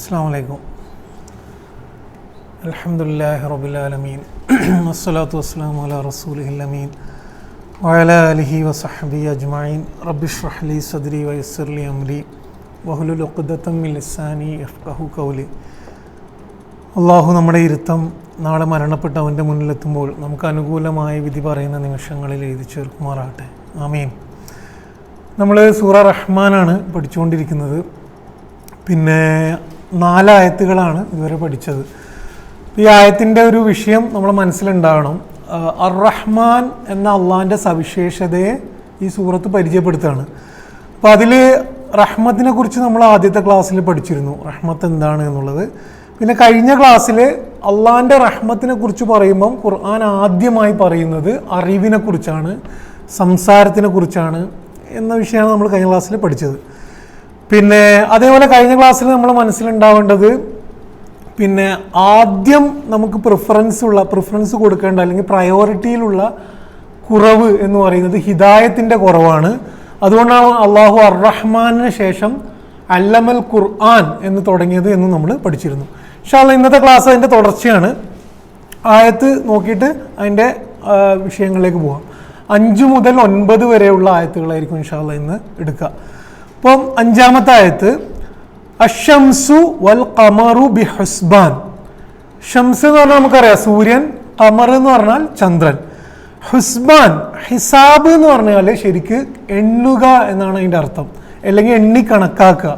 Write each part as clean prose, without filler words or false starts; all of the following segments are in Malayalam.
അസ്സലാമു അലൈക്കും. അൽഹംദുലില്ലാഹി റബ്ബിൽ ആലമീൻ വസ്സലാത്തു വസ്സലാമു അലാ റസൂലിഹിൽ അമീൻ വഅലാ ആലിഹി വസഹ്ബിഹി അജ്മഈൻ. റബ്ബി ഇശ്റഹ് ലി സദ്രി വയസ്സിർ ലി അംരി വഹ്ലുൽ ഉഖ്ദതം മിൻ ലിസാനി യഫ്ഖഹു ഖൗലി. അല്ലാഹു നമ്മുടെ ഇരുത്തം നാളെ മരണപ്പെട്ട അവൻ്റെ മുന്നിലെത്തുമ്പോൾ നമുക്ക് അനുകൂലമായ വിധി പറയുന്ന നിമിഷങ്ങളിൽ എഴുതി ചേർക്കുമാറാകട്ടെ. ആമീൻ. നമ്മൾ സൂറ റഹ്മാനാണ് പഠിച്ചുകൊണ്ടിരിക്കുന്നത്. പിന്നെ 4 ആയത്തുകളാണ് ഇതുവരെ പഠിച്ചത്. ഈ ആയത്തിൻ്റെ ഒരു വിഷയം നമ്മൾ മനസ്സിലുണ്ടാകണം. അർ റഹ്മാൻ എന്ന അള്ളാഹിൻ്റെ സവിശേഷതയെ ഈ സൂറത്ത് പരിചയപ്പെടുത്തുകയാണ്. അപ്പോൾ അതിൽ റഹ്മത്തിനെ കുറിച്ച് നമ്മൾ ആദ്യത്തെ ക്ലാസ്സിൽ പഠിച്ചിരുന്നു, റഹ്മത്ത് എന്താണ് എന്നുള്ളത്. പിന്നെ കഴിഞ്ഞ ക്ലാസ്സിൽ അള്ളാഹിൻ്റെ റഹ്മത്തിനെ കുറിച്ച് പറയുമ്പം ഖുർആൻ ആദ്യമായി പറയുന്നത് അറിവിനെ കുറിച്ചാണ്, സംസാരത്തിനെ കുറിച്ചാണ് എന്ന വിഷയമാണ് നമ്മൾ കഴിഞ്ഞ ക്ലാസ്സിൽ പഠിച്ചത്. പിന്നെ അതേപോലെ കഴിഞ്ഞ ക്ലാസ്സിൽ നമ്മൾ മനസ്സിലുണ്ടാവേണ്ടത്, പിന്നെ ആദ്യം നമുക്ക് പ്രിഫറൻസ് കൊടുക്കേണ്ട അല്ലെങ്കിൽ പ്രയോറിറ്റിയിലുള്ള കുറവ് എന്ന് പറയുന്നത് ഹിദായത്തിൻ്റെ കുറവാണ്. അതുകൊണ്ടാണ് അള്ളാഹു അർ റഹ്മാനിന് ശേഷം അല്ലമൽ ഖുർആൻ എന്ന് തുടങ്ങിയത് എന്ന് നമ്മൾ പഠിച്ചിരുന്നു. ഇൻഷാ അല്ലാഹ് ഇന്നത്തെ ക്ലാസ് അതിൻ്റെ തുടർച്ചയാണ്. ആയത്ത് നോക്കിയിട്ട് അതിൻ്റെ വിഷയങ്ങളിലേക്ക് പോകാം. 5 മുതൽ 9 വരെയുള്ള ആയത്തുകളായിരിക്കും ഇൻഷാ അല്ലാഹ് ഇന്ന് എടുക്കുക. അപ്പം 5-ാമത്തെ ആയത്ത്, അശംസു വൽ ഖമറു ബി ഹുസ്ബാൻ. ഷംസ് എന്ന് പറഞ്ഞാൽ നമുക്കറിയാം സൂര്യൻ, ഖമർ എന്ന് പറഞ്ഞാൽ ചന്ദ്രൻ. ഹുസ്ബാൻ ഹിസാബ് എന്ന് പറഞ്ഞാൽ ശരിക്ക് എണ്ണുക എന്നാണ് അതിൻ്റെ അർത്ഥം, അല്ലെങ്കിൽ എണ്ണി കണക്കാക്കുക,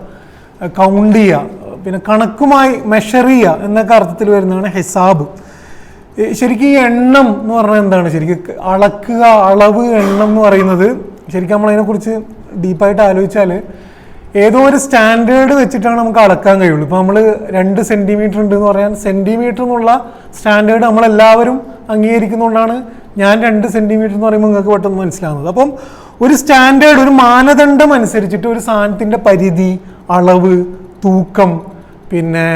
കൗണ്ട് ചെയ്യുക, പിന്നെ കണക്കുമായി മെഷർ ചെയ്യുക എന്നൊക്കെ അർത്ഥത്തിൽ വരുന്നതാണ് ഹിസാബ്. ശരിക്കും ഈ എണ്ണം എന്ന് പറഞ്ഞാൽ എന്താണ്? ശരിക്കും അളക്കുക, അളവ്, എണ്ണം എന്ന് പറയുന്നത് ശരിക്കും നമ്മളതിനെക്കുറിച്ച് ഡീപ്പായിട്ട് ആലോചിച്ചാൽ ഏതോ ഒരു സ്റ്റാൻഡേർഡ് വെച്ചിട്ടാണ് നമുക്ക് അളക്കാൻ കഴിയുള്ളൂ. ഇപ്പോൾ നമ്മൾ 2 സെൻറ്റിമീറ്റർ ഉണ്ട് എന്ന് പറയാൻ സെൻറ്റിമീറ്റർ എന്നുള്ള സ്റ്റാൻഡേർഡ് നമ്മളെല്ലാവരും അംഗീകരിക്കുന്നതുകൊണ്ടാണ് ഞാൻ 2 സെൻറ്റിമീറ്റർ എന്ന് പറയുമ്പോൾ നിങ്ങൾക്ക് പെട്ടെന്ന് മനസ്സിലാവുന്നത്. അപ്പം ഒരു സ്റ്റാൻഡേർഡ്, ഒരു മാനദണ്ഡം അനുസരിച്ചിട്ട് ഒരു സാധനത്തിൻ്റെ പരിധി, അളവ്, തൂക്കം, പിന്നെ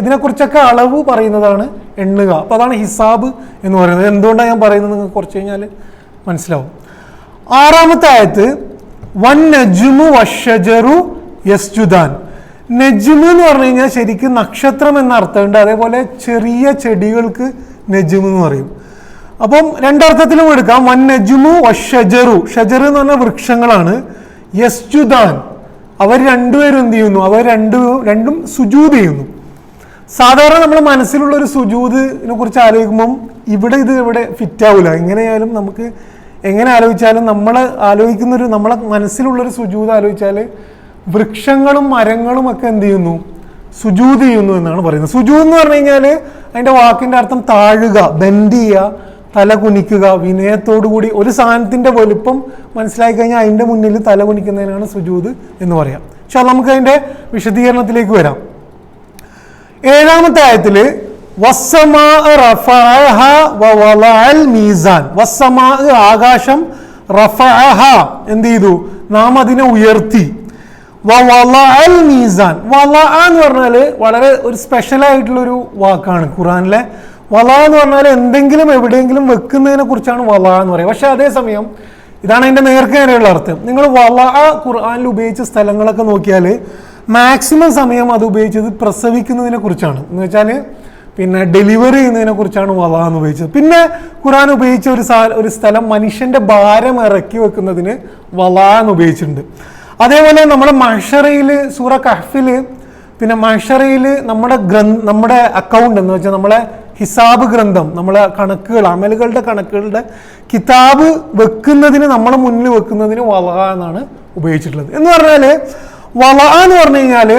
ഇതിനെക്കുറിച്ചൊക്കെ അളവ് പറയുന്നതാണ് എണ്ണുക. അപ്പോൾ അതാണ് ഹിസാബ് എന്ന് പറയുന്നത്. എന്തുകൊണ്ടാണ് ഞാൻ പറയുന്നത് നിങ്ങൾക്ക് കുറച്ച് കഴിഞ്ഞാൽ മനസ്സിലാവും. 6-ാമത്തെ ആയത്ത്, വൻ നജ്മു വശജറു യസ്ജുദാൻ. നജ്മു എന്ന് പറഞ്ഞു കഴിഞ്ഞാൽ ശരിക്കും നക്ഷത്രം എന്ന അർത്ഥമുണ്ട്. അതേപോലെ ചെറിയ ചെടികൾക്ക് നജ്മു എന്ന് പറയും. അപ്പം 2 അർത്ഥത്തിലും എടുക്കാം. വൻ നജ്മു വശജറു, ഷജർ എന്ന് പറഞ്ഞാൽ വൃക്ഷങ്ങളാണ്. യസ്ജുദാൻ, അവർ രണ്ടുപേരും എന്ത് ചെയ്യുന്നു? അവർ രണ്ടും സുജൂദ് ചെയ്യുന്നു. സാധാരണ നമ്മുടെ മനസ്സിലുള്ള ഒരു സുജൂദിനെ കുറിച്ച് ആലോചിക്കുമ്പം ഇവിടെ ഫിറ്റ് ആവില്ല. എങ്ങനെയായാലും നമുക്ക് എങ്ങനെ ആലോചിച്ചാലും നമ്മളെ മനസ്സിലുള്ളൊരു സുജൂദ് ആലോചിച്ചാൽ വൃക്ഷങ്ങളും മരങ്ങളും ഒക്കെ എന്ത് ചെയ്യുന്നു? സുജൂദ് ചെയ്യുന്നു എന്നാണ് പറയുന്നത്. സുജൂദ് എന്ന് പറഞ്ഞു കഴിഞ്ഞാൽ അതിൻ്റെ വാക്കിൻ്റെ അർത്ഥം താഴുക, ബെൻഡ് ചെയ്യുക, തല കുനിക്കുക, വിനയത്തോടുകൂടി ഒരു സാധനത്തിൻ്റെ വലുപ്പം മനസ്സിലാക്കി കഴിഞ്ഞാൽ അതിൻ്റെ മുന്നിൽ തല കുനിക്കുന്നതിനാണ് സുജൂദ് എന്ന് പറയാം. പക്ഷെ നമുക്ക് അതിൻ്റെ വിശദീകരണത്തിലേക്ക് വരാം. 7-ാമത്തെ ആയത്തിൽ വസ്സമാ റഫഅഹ വവളഅൽ മീസാൻ. വസ്സമാ ആകാശം, റഫഅഹ എന്ത് ചെയ്തു? നാം അതിനെ ഉയർത്തി. വവളഅൽ മീസാൻ. വളഅ എന്ന് പറഞ്ഞാൽ വളരെ ഒരു സ്പെഷ്യലായിട്ടുള്ളൊരു വാക്കാണ് ഖുർആനിലെ. വള എന്ന് പറഞ്ഞാൽ എന്തെങ്കിലും എവിടെയെങ്കിലും വെക്കുന്നതിനെ കുറിച്ചാണ് വള എന്ന് പറയുക. പക്ഷെ അതേസമയം ഇതാണ് അതിൻ്റെ നേർക്കുനേരെയുള്ള അർത്ഥം. നിങ്ങൾ വള ഖുർആനിൽ ഉപയോഗിച്ച സ്ഥലങ്ങളൊക്കെ നോക്കിയാൽ മാക്സിമം സമയം അത് ഉപയോഗിച്ചത് പ്രസവിക്കുന്നതിനെ കുറിച്ചാണ്. എന്ന് വെച്ചാൽ പിന്നെ ഡെലിവറി ചെയ്യുന്നതിനെ കുറിച്ചാണ് വള എന്ന് ഉപയോഗിച്ചത്. പിന്നെ ഖുർആൻ ഉപയോഗിച്ച ഒരു സ്ഥലം മനുഷ്യൻ്റെ ഭാരം ഇറക്കി വെക്കുന്നതിന് വള എന്ന് ഉപയോഗിച്ചിട്ടുണ്ട്. അതേപോലെ നമ്മുടെ മഹ്ശറയിൽ സൂറ കഹ്ഫിൽ, പിന്നെ മഹ്ശറയിൽ നമ്മുടെ അക്കൗണ്ട് എന്ന് വെച്ചാൽ നമ്മളെ ഹിസാബ് ഗ്രന്ഥം, നമ്മളെ കണക്കുകൾ, അമലുകളുടെ കണക്കുകളുടെ കിതാബ് വെക്കുന്നതിന്, നമ്മളെ മുന്നിൽ വെക്കുന്നതിന് വള എന്നാണ് ഉപയോഗിച്ചിട്ടുള്ളത്. എന്ന് പറഞ്ഞാൽ വള എന്ന് പറഞ്ഞു കഴിഞ്ഞാൽ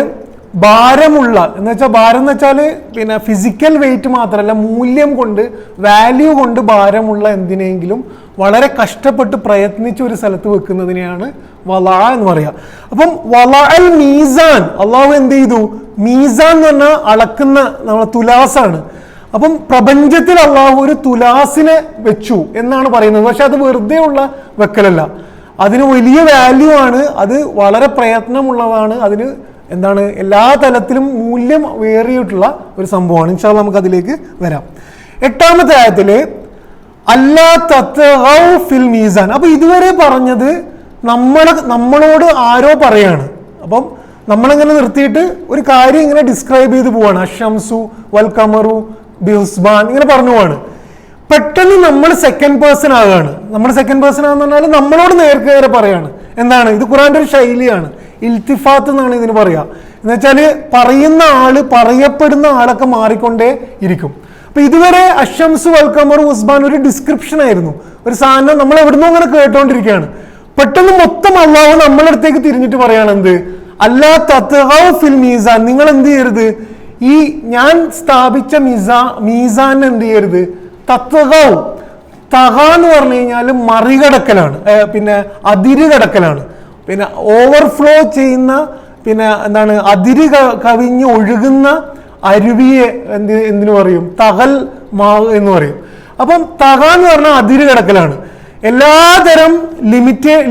ഭാരമുള്ള എന്ന് വെച്ചാൽ, ഭാരം എന്ന് വെച്ചാൽ പിന്നെ ഫിസിക്കൽ വെയിറ്റ് മാത്രമല്ല, മൂല്യം കൊണ്ട്, വാല്യൂ കൊണ്ട് ഭാരമുള്ള എന്തിനെങ്കിലും വളരെ കഷ്ടപ്പെട്ട് പ്രയത്നിച്ച് ഒരു സ്ഥലത്ത് വെക്കുന്നതിനെയാണ് വള എന്ന് പറയുക. അപ്പം വളഅൽ മീസാൻ, അള്ളാഹു എന്ത് ചെയ്തു? മീസാൻ എന്ന് പറഞ്ഞാൽ അളക്കുന്ന നമ്മളെ തുലാസാണ്. അപ്പം പ്രപഞ്ചത്തിൽ അള്ളാഹു ഒരു തുലാസിനെ വെച്ചു എന്നാണ് പറയുന്നത്. പക്ഷെ അത് വെറുതെ ഉള്ള വെക്കലല്ല, അതിന് വലിയ വാല്യൂ ആണ്, അത് വളരെ പ്രയത്നമുള്ളതാണ്, അതിന് എന്താണ് എല്ലാ തലത്തിലും മൂല്യം വേറിയിട്ടുള്ള ഒരു സംഭവമാണ്. ഇൻഷാ അല്ലാഹ് നമുക്ക് അതിലേക്ക് വരാം. 8-ാമത്തെ ആയത്തിൽ അല്ലാ തത്ഗൗ ഫിൽ മീസാൻ. അപ്പൊ ഇതുവരെ പറഞ്ഞത് നമ്മളോട് ആരോ പറയാണ്. അപ്പം നമ്മളിങ്ങനെ നിർത്തിയിട്ട് ഒരു കാര്യം ഇങ്ങനെ ഡിസ്ക്രൈബ് ചെയ്ത് പോവാണ്. അഷംസു വൽ ഖമറു ബിഹുസ്ബാൻ ഇങ്ങനെ പറഞ്ഞു പോവാണ്. പെട്ടെന്ന് നമ്മൾ സെക്കൻഡ് പേഴ്സൺ ആവുകയാണ്. നമ്മൾ സെക്കൻഡ് പേഴ്സൺ ആണെന്ന് പറഞ്ഞാൽ നമ്മളോട് നേരെ പറയാണ്. എന്താണ് ഇത്? ഖുറാന്റെ ഒരു ശൈലിയാണ്. ഇൽത്തിഫാത്ത് എന്നാണ് ഇതിന് പറയുക. എന്ന് വെച്ചാൽ പറയുന്ന ആള് പറയപ്പെടുന്ന ആളൊക്കെ മാറിക്കൊണ്ടേ ഇരിക്കും. അപ്പൊ ഇതുവരെ അഷംസു വൽ ഖമറു ഉസ്ബാൻ ഒരു ഡിസ്ക്രിപ്ഷൻ ആയിരുന്നു, ഒരു സാധനം നമ്മൾ എവിടുന്നോ അങ്ങനെ കേട്ടോണ്ടിരിക്കുകയാണ്. പെട്ടെന്ന് മൊത്തം അള്ളാഹു നമ്മളെ അടുത്തേക്ക് തിരിഞ്ഞിട്ട് പറയാണ് എന്ത്? അല്ലാ തത്ഗൗ ഫിൽ മീസാൻ, നിങ്ങൾ എന്ത് ചെയ്യരുത്, ഈ ഞാൻ സ്ഥാപിച്ച മീസാൻ എന്ത് ചെയ്യരുത്? തത്ഗൗ, തഹ എന്ന് പറഞ്ഞു കഴിഞ്ഞാൽ മറികടക്കലാണ്, പിന്നെ അതിര് കടക്കലാണ്, പിന്നെ ഓവർഫ്ലോ ചെയ്യുന്ന, പിന്നെ എന്താണ് അതിര് കവിഞ്ഞ് ഒഴുകുന്ന അരുവിയെ എന്തിനു പറയും? തകൽ മാവ് എന്ന് പറയും. അപ്പം തഹ എന്ന് പറഞ്ഞാൽ അതിര് കടക്കലാണ്. എല്ലാതരം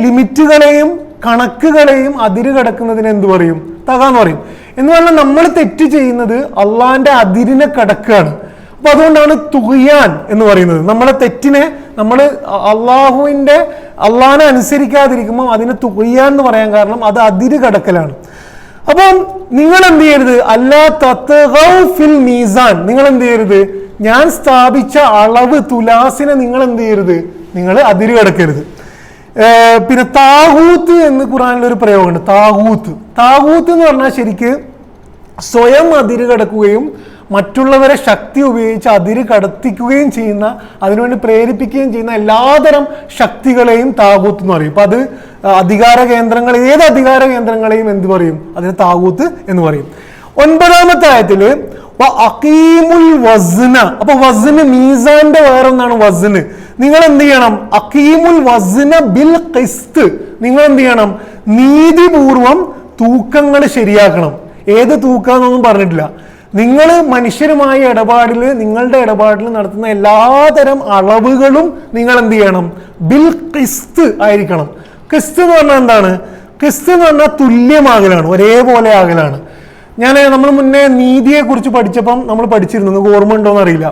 ലിമിറ്റുകളെയും കണക്കുകളെയും അതിര് കടക്കുന്നതിന് എന്ത് പറയും? തഹ എന്ന് പറയും. എന്ന് പറഞ്ഞാൽ നമ്മൾ തെറ്റ് ചെയ്യുന്നത് അള്ളാന്റെ അതിരിനെ കടക്കുകയാണ്. അപ്പൊ അതുകൊണ്ടാണ് തുഗ്യാൻ എന്ന് പറയുന്നത്. നമ്മളെ തെറ്റിനെ നമ്മൾ അള്ളാഹിനെ അനുസരിക്കാതിരിക്കുമ്പോൾ അതിനെ തുഗ്യാൻ എന്ന് പറയാൻ കാരണം അത് അതിര് കടക്കലാണ്. അപ്പം നിങ്ങൾ എന്ത് ചെയ്യരുത്? അല്ലാ തത്ഗൗ ഫിൽ മീസാൻ, നിങ്ങൾ എന്ത് ചെയ്യരുത്? ഞാൻ സ്ഥാപിച്ച അളവ് തുലാസിനെ നിങ്ങൾ എന്ത് ചെയ്യരുത്? നിങ്ങൾ അതിര് കടക്കരുത്. പിന്നെ താഹൂത്ത് എന്ന് ഖുറാനിലൊരു പ്രയോഗമുണ്ട്. താഹൂത്ത് എന്ന് പറഞ്ഞാൽ ശരിക്ക് സ്വയം അതിര് കടക്കുകയും മറ്റുള്ളവരെ ശക്തി ഉപയോഗിച്ച് അതിര് കടത്തിക്കുകയും ചെയ്യുന്ന, അതിനുവേണ്ടി പ്രേരിപ്പിക്കുകയും ചെയ്യുന്ന എല്ലാതരം ശക്തികളെയും താഹൂത്ത് എന്ന് പറയും. അപ്പൊ അത് അധികാര കേന്ദ്രങ്ങൾ, ഏത് അധികാര കേന്ദ്രങ്ങളെയും എന്ത് പറയും? അതിന് താഹൂത്ത് എന്ന് പറയും. 9-ാമത്തെ ആയത്തില് അഖീമുൽ വസ്ന, അപ്പൊ വസ്ന് മീസാന്റെ വേറൊന്നാണ് വസ്ന്. നിങ്ങൾ എന്ത് ചെയ്യണം? അഖീമുൽ വസ്ന ബിൽ ഖിസ്ത്, നിങ്ങൾ എന്ത് ചെയ്യണം? നീതിപൂർവം തൂക്കങ്ങൾ ശരിയാക്കണം. ഏത് തൂക്കാന്നൊന്നും പറഞ്ഞിട്ടില്ല. നിങ്ങൾ മനുഷ്യരുമായ നിങ്ങളുടെ ഇടപാടിൽ നടത്തുന്ന എല്ലാതരം അളവുകളും നിങ്ങൾ എന്ത് ചെയ്യണം? ബിൽ ഖിസ്ത് ആയിരിക്കണം. ഖിസ്ത് എന്ന് പറഞ്ഞാൽ എന്താണ്? ഖിസ്ത് എന്ന് പറഞ്ഞാൽ തുല്യമാകലാണ്, ഒരേപോലെ ആകലാണ്. നമ്മൾ മുന്നേ നീതിയെ കുറിച്ച് പഠിച്ചപ്പം നമ്മൾ പഠിച്ചിരുന്നു, നിങ്ങൾക്ക് ഓർമ്മ ഉണ്ടോന്ന് അറിയില്ല.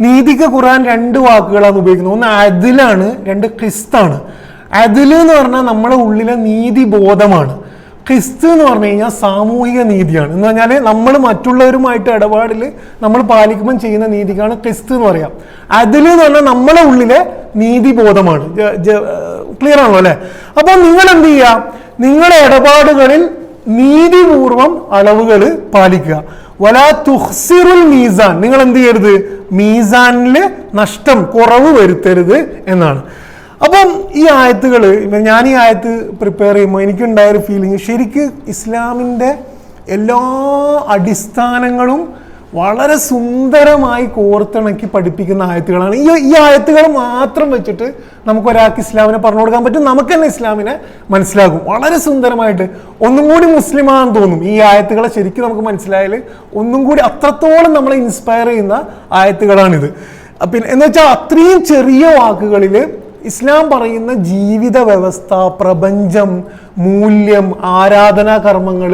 നീതിക്ക് ഖുർആൻ 2 വാക്കുകളാണ് ഉപയോഗിക്കുന്നത്. ഒന്ന് അദിലാണ്, 2 ഖിസ്താണ്. അദില് എന്ന് പറഞ്ഞാൽ നമ്മുടെ ഉള്ളിലെ നീതി ബോധമാണ്. ഖിസ്ത് എന്ന് പറഞ്ഞു കഴിഞ്ഞാൽ സാമൂഹിക നീതിയാണ്. എന്ന് പറഞ്ഞാൽ നമ്മൾ മറ്റുള്ളവരുമായിട്ട് ഇടപാടിൽ നമ്മൾ പാലിക്കുമ്പോൾ ചെയ്യുന്ന നീതിക്കാണ് ഖിസ്ത് എന്ന് പറയാം. അദില് എന്ന് പറഞ്ഞാൽ നമ്മുടെ ഉള്ളിലെ നീതി ബോധമാണ്. ക്ലിയർ ആണല്ലോ അല്ലെ? അപ്പൊ നിങ്ങൾ എന്ത് ചെയ്യുക? നിങ്ങളുടെ ഇടപാടുകളിൽ നീതിപൂർവം അളവുകൾ പാലിക്കുക. വലാ തുഹ്സിറുൽ മീസാൻ, നിങ്ങൾ എന്ത് ചെയ്യരുത്? മീസാനില് നഷ്ടം, കുറവ് വരുത്തരുത് എന്നാണ്. അപ്പം ഈ ആയത്തുകൾ, ഞാൻ ഈ ആയത്ത് പ്രിപ്പയർ ചെയ്യുമ്പോൾ എനിക്കുണ്ടായൊരു ഫീലിംഗ്, ശരിക്ക് ഇസ്ലാമിൻ്റെ എല്ലാ അടിസ്ഥാനങ്ങളും വളരെ സുന്ദരമായി കോർത്തിണക്കി പഠിപ്പിക്കുന്ന ആയത്തുകളാണ്. ഈ ആയത്തുകൾ മാത്രം വെച്ചിട്ട് നമുക്ക് ഒരാൾക്ക് ഇസ്ലാമിനെ പറഞ്ഞു കൊടുക്കാൻ പറ്റും. നമുക്ക് തന്നെ ഇസ്ലാമിനെ മനസ്സിലാകും വളരെ സുന്ദരമായിട്ട്. ഒന്നും കൂടി മുസ്ലിമാണെന്ന് തോന്നും ഈ ആയത്തുകളെ ശരിക്കും നമുക്ക് മനസ്സിലായാൽ. ഒന്നും കൂടി അത്രത്തോളം നമ്മളെ ഇൻസ്പയർ ചെയ്യുന്ന ആയത്തുകളാണിത്. പിന്നെ എന്ന് വെച്ചാൽ അത്രയും ചെറിയ വാക്കുകളിൽ ഇസ്ലാം പറയുന്ന ജീവിത വ്യവസ്ഥ, പ്രപഞ്ചം, മൂല്യം, ആരാധനാ കർമ്മങ്ങൾ,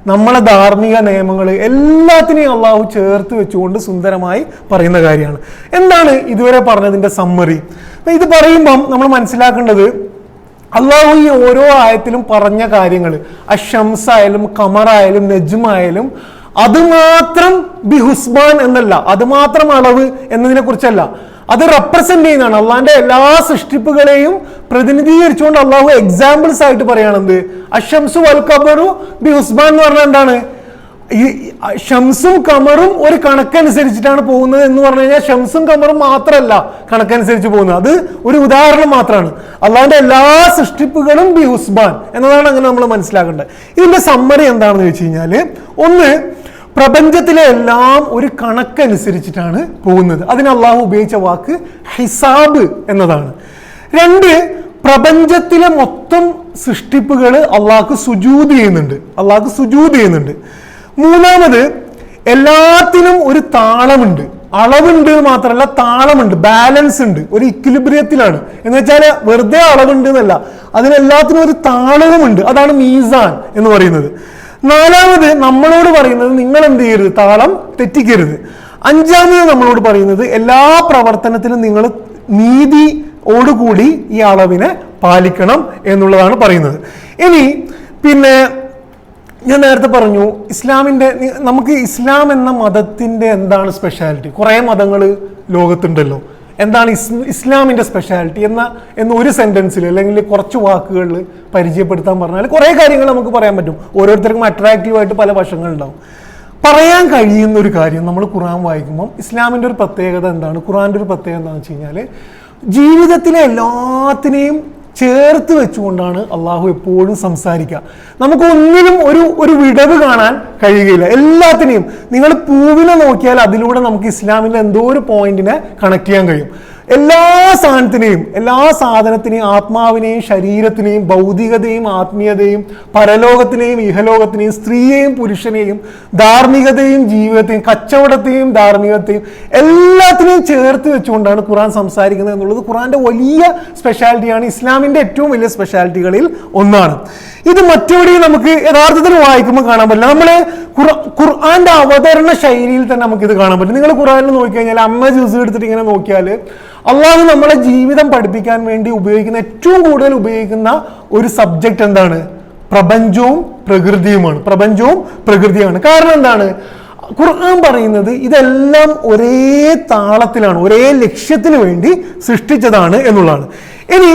നമ്മളെ ധാർമ്മിക നിയമങ്ങൾ എല്ലാത്തിനെയും അള്ളാഹു ചേർത്ത് വെച്ചുകൊണ്ട് സുന്ദരമായി പറയുന്ന കാര്യമാണ്. എന്താണ് ഇതുവരെ പറഞ്ഞതിൻ്റെ സമ്മറി? ഇത് പറയുമ്പം നമ്മൾ മനസ്സിലാക്കേണ്ടത്, അള്ളാഹു ഈ ഓരോ ആയത്തിലും പറഞ്ഞ കാര്യങ്ങൾ, അഷംസ് ആയാലും ഖമറായാലും നജ്മായാലും, അത് മാത്രം ബിഹുസ്ബാൻ എന്നല്ല, അത് മാത്രം അളവ് എന്നതിനെ കുറിച്ചല്ല, അത് റെപ്രസെന്റ് ചെയ്യുന്നതാണ്. അള്ളാഹിന്റെ എല്ലാ സൃഷ്ടിപ്പുകളെയും പ്രതിനിധീകരിച്ചുകൊണ്ട് അള്ളാഹു എക്സാമ്പിൾസ് ആയിട്ട് പറയുകയാണെന്ത്? അഷംസു വൽ ഖമറു ബിഹുസ്ബാൻ എന്ന് പറഞ്ഞാൽ എന്താണ്? ഈ ഷംസും ഖമറും ഒരു കണക്കനുസരിച്ചിട്ടാണ് പോകുന്നത് എന്ന് പറഞ്ഞു കഴിഞ്ഞാൽ ഷംസും ഖമറും മാത്രമല്ല കണക്കനുസരിച്ച് പോകുന്നത്, അത് ഒരു ഉദാഹരണം മാത്രമാണ്. അള്ളാഹിന്റെ എല്ലാ സൃഷ്ടിപ്പുകളും ബിഹുസ്ബാൻ എന്നതാണ് അങ്ങനെ നമ്മൾ മനസ്സിലാക്കേണ്ടത്. ഇതിന്റെ സമ്മറി എന്താണെന്ന് വെച്ച് കഴിഞ്ഞാല്, ഒന്ന്, പ്രപഞ്ചത്തിലെ എല്ലാം ഒരു കണക്കനുസരിച്ചിട്ടാണ് പോകുന്നത്. അതിന് അള്ളാഹു ഉപയോഗിച്ച വാക്ക് ഹിസാബ് എന്നതാണ്. 2, പ്രപഞ്ചത്തിലെ മൊത്തം സൃഷ്ടിപ്പുകൾ അള്ളാഹ്ക്ക് സുജൂദ് ചെയ്യുന്നുണ്ട്. 3, എല്ലാത്തിനും ഒരു താളമുണ്ട്, അളവുണ്ട് മാത്രമല്ല താളമുണ്ട്, ബാലൻസ് ഉണ്ട്, ഒരു ഇക്വിലിബ്രിയത്തിലാണ്. എന്ന് വെച്ചാൽ വെറുതെ അളവുണ്ട് എന്നല്ല, അതിനെല്ലാത്തിനും ഒരു താളവുമുണ്ട്. അതാണ് മീസാൻ എന്ന് പറയുന്നത്. 4, നമ്മളോട് പറയുന്നത് നിങ്ങൾ എന്ത് ചെയ്യരുത്? താളം തെറ്റിക്കരുത്. 5, നമ്മളോട് പറയുന്നത് എല്ലാ പ്രവർത്തനത്തിലും നിങ്ങൾ നീതിയോടുകൂടി ഈ അളവിനെ പാലിക്കണം എന്നുള്ളതാണ് പറയുന്നത്. ഇനി പിന്നെ ഞാൻ നേരത്തെ പറഞ്ഞു ഇസ്ലാമിൻ്റെ, നമുക്ക് ഇസ്ലാം എന്ന മതത്തിൻ്റെ എന്താണ് സ്പെഷ്യാലിറ്റി? കുറേ മതങ്ങൾ ലോകത്തുണ്ടല്ലോ. എന്താണ് ഇസ്ലാമിൻ്റെ സ്പെഷ്യാലിറ്റി എന്ന ഒരു സെൻറ്റൻസിൽ അല്ലെങ്കിൽ കുറച്ച് വാക്കുകളിൽ പരിചയപ്പെടുത്താൻ പറഞ്ഞാൽ കുറേ കാര്യങ്ങൾ നമുക്ക് പറയാൻ പറ്റും. ഓരോരുത്തർക്കും അട്രാക്റ്റീവായിട്ട് പല വശങ്ങളുണ്ടാവും. പറയാൻ കഴിയുന്ന ഒരു കാര്യം, നമ്മൾ ഖുർആൻ വായിക്കുമ്പം ഇസ്ലാമിൻ്റെ ഒരു പ്രത്യേകത എന്താണ്, ഖുർആൻ്റെ ഒരു പ്രത്യേകത എന്താണെന്ന് വെച്ച് കഴിഞ്ഞാൽ ജീവിതത്തിലെ എല്ലാത്തിനെയും ചേർത്ത് വെച്ചുകൊണ്ടാണ് അള്ളാഹു എപ്പോഴും സംസാരിക്കുക. നമുക്ക് ഒന്നിനും ഒരു വിടവ് കാണാൻ കഴിയുകയില്ല. എല്ലാത്തിനെയും നിങ്ങൾ പൂവിനെ നോക്കിയാൽ അതിലൂടെ നമുക്ക് ഇസ്ലാമിൻ്റെ എന്തോ ഒരു പോയിന്റിനെ കണക്ട് ചെയ്യാൻ കഴിയും. എല്ലാ സാധനത്തിനെയും, എല്ലാ സാധനത്തിനെയും, ആത്മാവിനെയും ശരീരത്തിനെയും ഭൗതികതയും ആത്മീയതയും പരലോകത്തിനെയും ഇഹലോകത്തിനെയും സ്ത്രീയെയും പുരുഷനെയും ധാർമ്മികതയും ജീവിതത്തെയും കച്ചവടത്തെയും ധാർമ്മികതയും എല്ലാത്തിനെയും ചേർത്ത് വെച്ചുകൊണ്ടാണ് ഖുർആൻ സംസാരിക്കുന്നത് എന്നുള്ളത് ഖുർആന്റെ വലിയ സ്പെഷ്യാലിറ്റിയാണ്. ഇസ്ലാമിൻ്റെ ഏറ്റവും വലിയ സ്പെഷ്യാലിറ്റികളിൽ ഒന്നാണ്. ഇത് മറ്റെവിടെയും നമുക്ക് യഥാർത്ഥത്തിൽ വായിക്കുമ്പോൾ കാണാൻ പറ്റില്ല. നമ്മൾ ഖുർആന്റെ അവതരണ ശൈലിയിൽ തന്നെ നമുക്കിത് കാണാൻ പറ്റും. നിങ്ങൾ ഖുർആനിൽ നോക്കിക്കഴിഞ്ഞാൽ അമ്മ ജ്യൂസ് എടുത്തിട്ട് ഇങ്ങനെ നോക്കിയാൽ അള്ളാഹു നമ്മളെ ജീവിതം പഠിപ്പിക്കാൻ വേണ്ടി ഉപയോഗിക്കുന്ന, ഏറ്റവും കൂടുതൽ ഉപയോഗിക്കുന്ന ഒരു സബ്ജക്റ്റ് എന്താണ്? പ്രപഞ്ചവും പ്രകൃതിയുമാണ്. പ്രപഞ്ചവും പ്രകൃതിയാണ്. കാരണം എന്താണ്? ഖുർആൻ പറയുന്നത് ഇതെല്ലാം ഒരേ താളത്തിലാണ്, ഒരേ ലക്ഷ്യത്തിന് വേണ്ടി സൃഷ്ടിച്ചതാണ് എന്നുള്ളതാണ്. ഇനി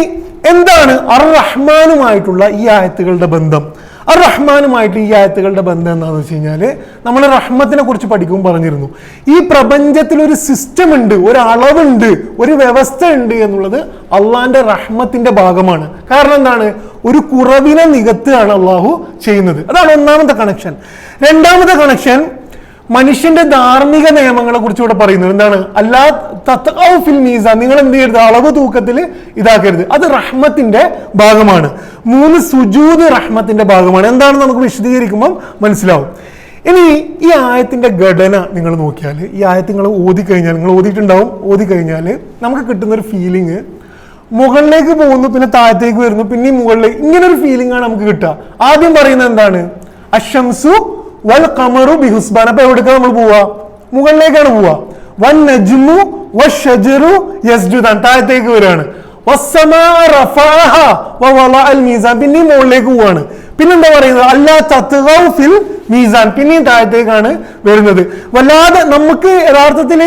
എന്താണ് അർ റഹ്മാനുമായിട്ടുള്ള ഈ ആയത്തുകളുടെ ബന്ധം? അർ റഹ്മാനുമായിട്ട് ഈ ആയത്തുകളുടെ ബന്ധം എന്താണെന്ന് വെച്ച് കഴിഞ്ഞാൽ, നമ്മൾ റഹ്മത്തിനെ കുറിച്ച് പഠിക്കുമ്പോൾ പറഞ്ഞിരുന്നു, ഈ പ്രപഞ്ചത്തിൽ ഒരു സിസ്റ്റം ഉണ്ട്, ഒരു അളവുണ്ട്, ഒരു വ്യവസ്ഥ ഉണ്ട് എന്നുള്ളത് അള്ളാന്റെ റഹ്മത്തിന്റെ ഭാഗമാണ്. കാരണം എന്താണ്? ഒരു കുറവിനെ നികത്തുകയാണ് അള്ളാഹു ചെയ്യുന്നത്. അതാണ് ഒന്നാമത്തെ കണക്ഷൻ. രണ്ടാമത്തെ കണക്ഷൻ മനുഷ്യന്റെ ധാർമ്മിക നിയമങ്ങളെ കുറിച്ച് ഇവിടെ പറയുന്നത് എന്താണ്? അല്ലാ തത്ഖൗ ഫിൽ മീസാൻ, നിങ്ങൾ എന്ത് ചെയ്യരുത്, അളവ് തൂക്കത്തിൽ ഇതാക്കരുത്. അത് റഹ്മത്തിന്റെ ഭാഗമാണ്. 3 സുജൂദ് റഹ്മത്തിന്റെ ഭാഗമാണ്. എന്താണെന്ന് നമുക്ക് വിശദീകരിക്കുമ്പോൾ മനസ്സിലാവും. ഇനി ഈ ആയത്തിന്റെ ഘടന നിങ്ങൾ നോക്കിയാൽ, ഈ ആയത്ത് നിങ്ങൾ ഓതിക്കഴിഞ്ഞാൽ, നിങ്ങൾ ഓതിയിട്ടുണ്ടാവും, ഓതിക്കഴിഞ്ഞാൽ നമുക്ക് കിട്ടുന്നൊരു ഫീലിംഗ് മുകളിലേക്ക് പോകുന്നു, പിന്നെ താഴത്തേക്ക് വരുന്നു, പിന്നെ മുകളിലേക്ക്, ഇങ്ങനെ ഒരു ഫീലിംഗ് ആണ് നമുക്ക് കിട്ടുക. ആദ്യം പറയുന്നത് എന്താണ്? അശംസു വൽ ഖമറു ബിഹുസ്ബാൻ. അപ്പൊ എവിടേക്കാണ് നമ്മൾ പോവാ? മുകളിലേക്കാണ് പോവാ. വൻ നജ്മു വശജറു യസ്ജുദാൻ, താഴത്തേക്ക് വരികയാണ്. വസ്സമാ റഫഅഹ വവളഅൽ മീസാൻ, പിന്നെയും മുകളിലേക്ക് പോവാണ്. പിന്നെന്താ പറയുന്നത്? അല്ലാ തത്ഗൗ ഫിൽ മീസാൻ, പിന്നെയും താഴത്തേക്കാണ് വരുന്നത്. വല്ലാതെ നമുക്ക് യഥാർത്ഥത്തിൽ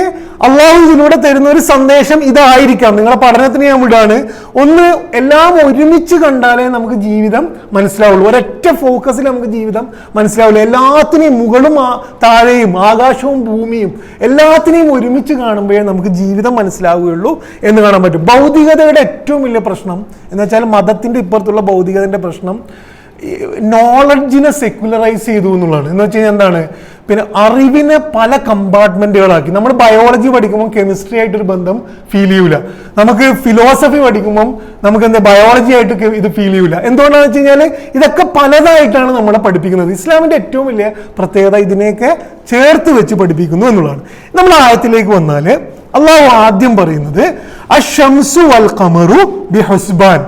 അള്ളാഹു ഇതിലൂടെ തരുന്ന ഒരു സന്ദേശം ഇതായിരിക്കാം. നിങ്ങളെ പഠനത്തിന് ഞാൻ വിടാണ്. ഒന്ന്, എല്ലാം ഒരുമിച്ച് കണ്ടാലേ നമുക്ക് ജീവിതം മനസ്സിലാവുള്ളൂ. ഒരൊറ്റ ഫോക്കസിൽ നമുക്ക് ജീവിതം മനസ്സിലാവുള്ളൂ. എല്ലാത്തിനെയും, മുകളും താഴെയും ആകാശവും ഭൂമിയും എല്ലാത്തിനെയും ഒരുമിച്ച് കാണുമ്പോഴേ നമുക്ക് ജീവിതം മനസ്സിലാവുകയുള്ളൂ എന്ന് കാണാൻ പറ്റും. ഭൗതികതയുടെ ഏറ്റവും വലിയ പ്രശ്നം എന്ന് വെച്ചാൽ, മതത്തിന്റെ ഇപ്പുറത്തുള്ള ഭൗതികതയുടെ പ്രശ്നം നോളജിനെ സെക്യുലറൈസ് ചെയ്തു എന്നുള്ളതാണ്. എന്ന് വെച്ച് കഴിഞ്ഞാൽ എന്താണ്? പിന്നെ അറിവിനെ പല കമ്പാർട്ട്മെന്റുകളാക്കി. നമ്മൾ ബയോളജി പഠിക്കുമ്പോൾ കെമിസ്ട്രി ആയിട്ടൊരു ബന്ധം ഫീൽ ചെയ്യൂല. നമുക്ക് ഫിലോസഫി പഠിക്കുമ്പോൾ നമുക്ക് എന്താ ബയോളജി ആയിട്ട് ഇത് ഫീൽ ചെയ്യൂല. എന്തുകൊണ്ടാണെന്ന് വെച്ച് കഴിഞ്ഞാൽ ഇതൊക്കെ പലതായിട്ടാണ് നമ്മളെ പഠിപ്പിക്കുന്നത്. ഇസ്ലാമിന്റെ ഏറ്റവും വലിയ പ്രത്യേകത ഇതിനെയൊക്കെ ചേർത്ത് വെച്ച് പഠിപ്പിക്കുന്നു എന്നുള്ളതാണ്. നമ്മൾ ആയത്തിലേക്ക് വന്നാൽ അള്ളാഹു ആദ്യം പറയുന്നത് അശംസു വൽ ഖമറു ബിഹുസ്ബാൻ,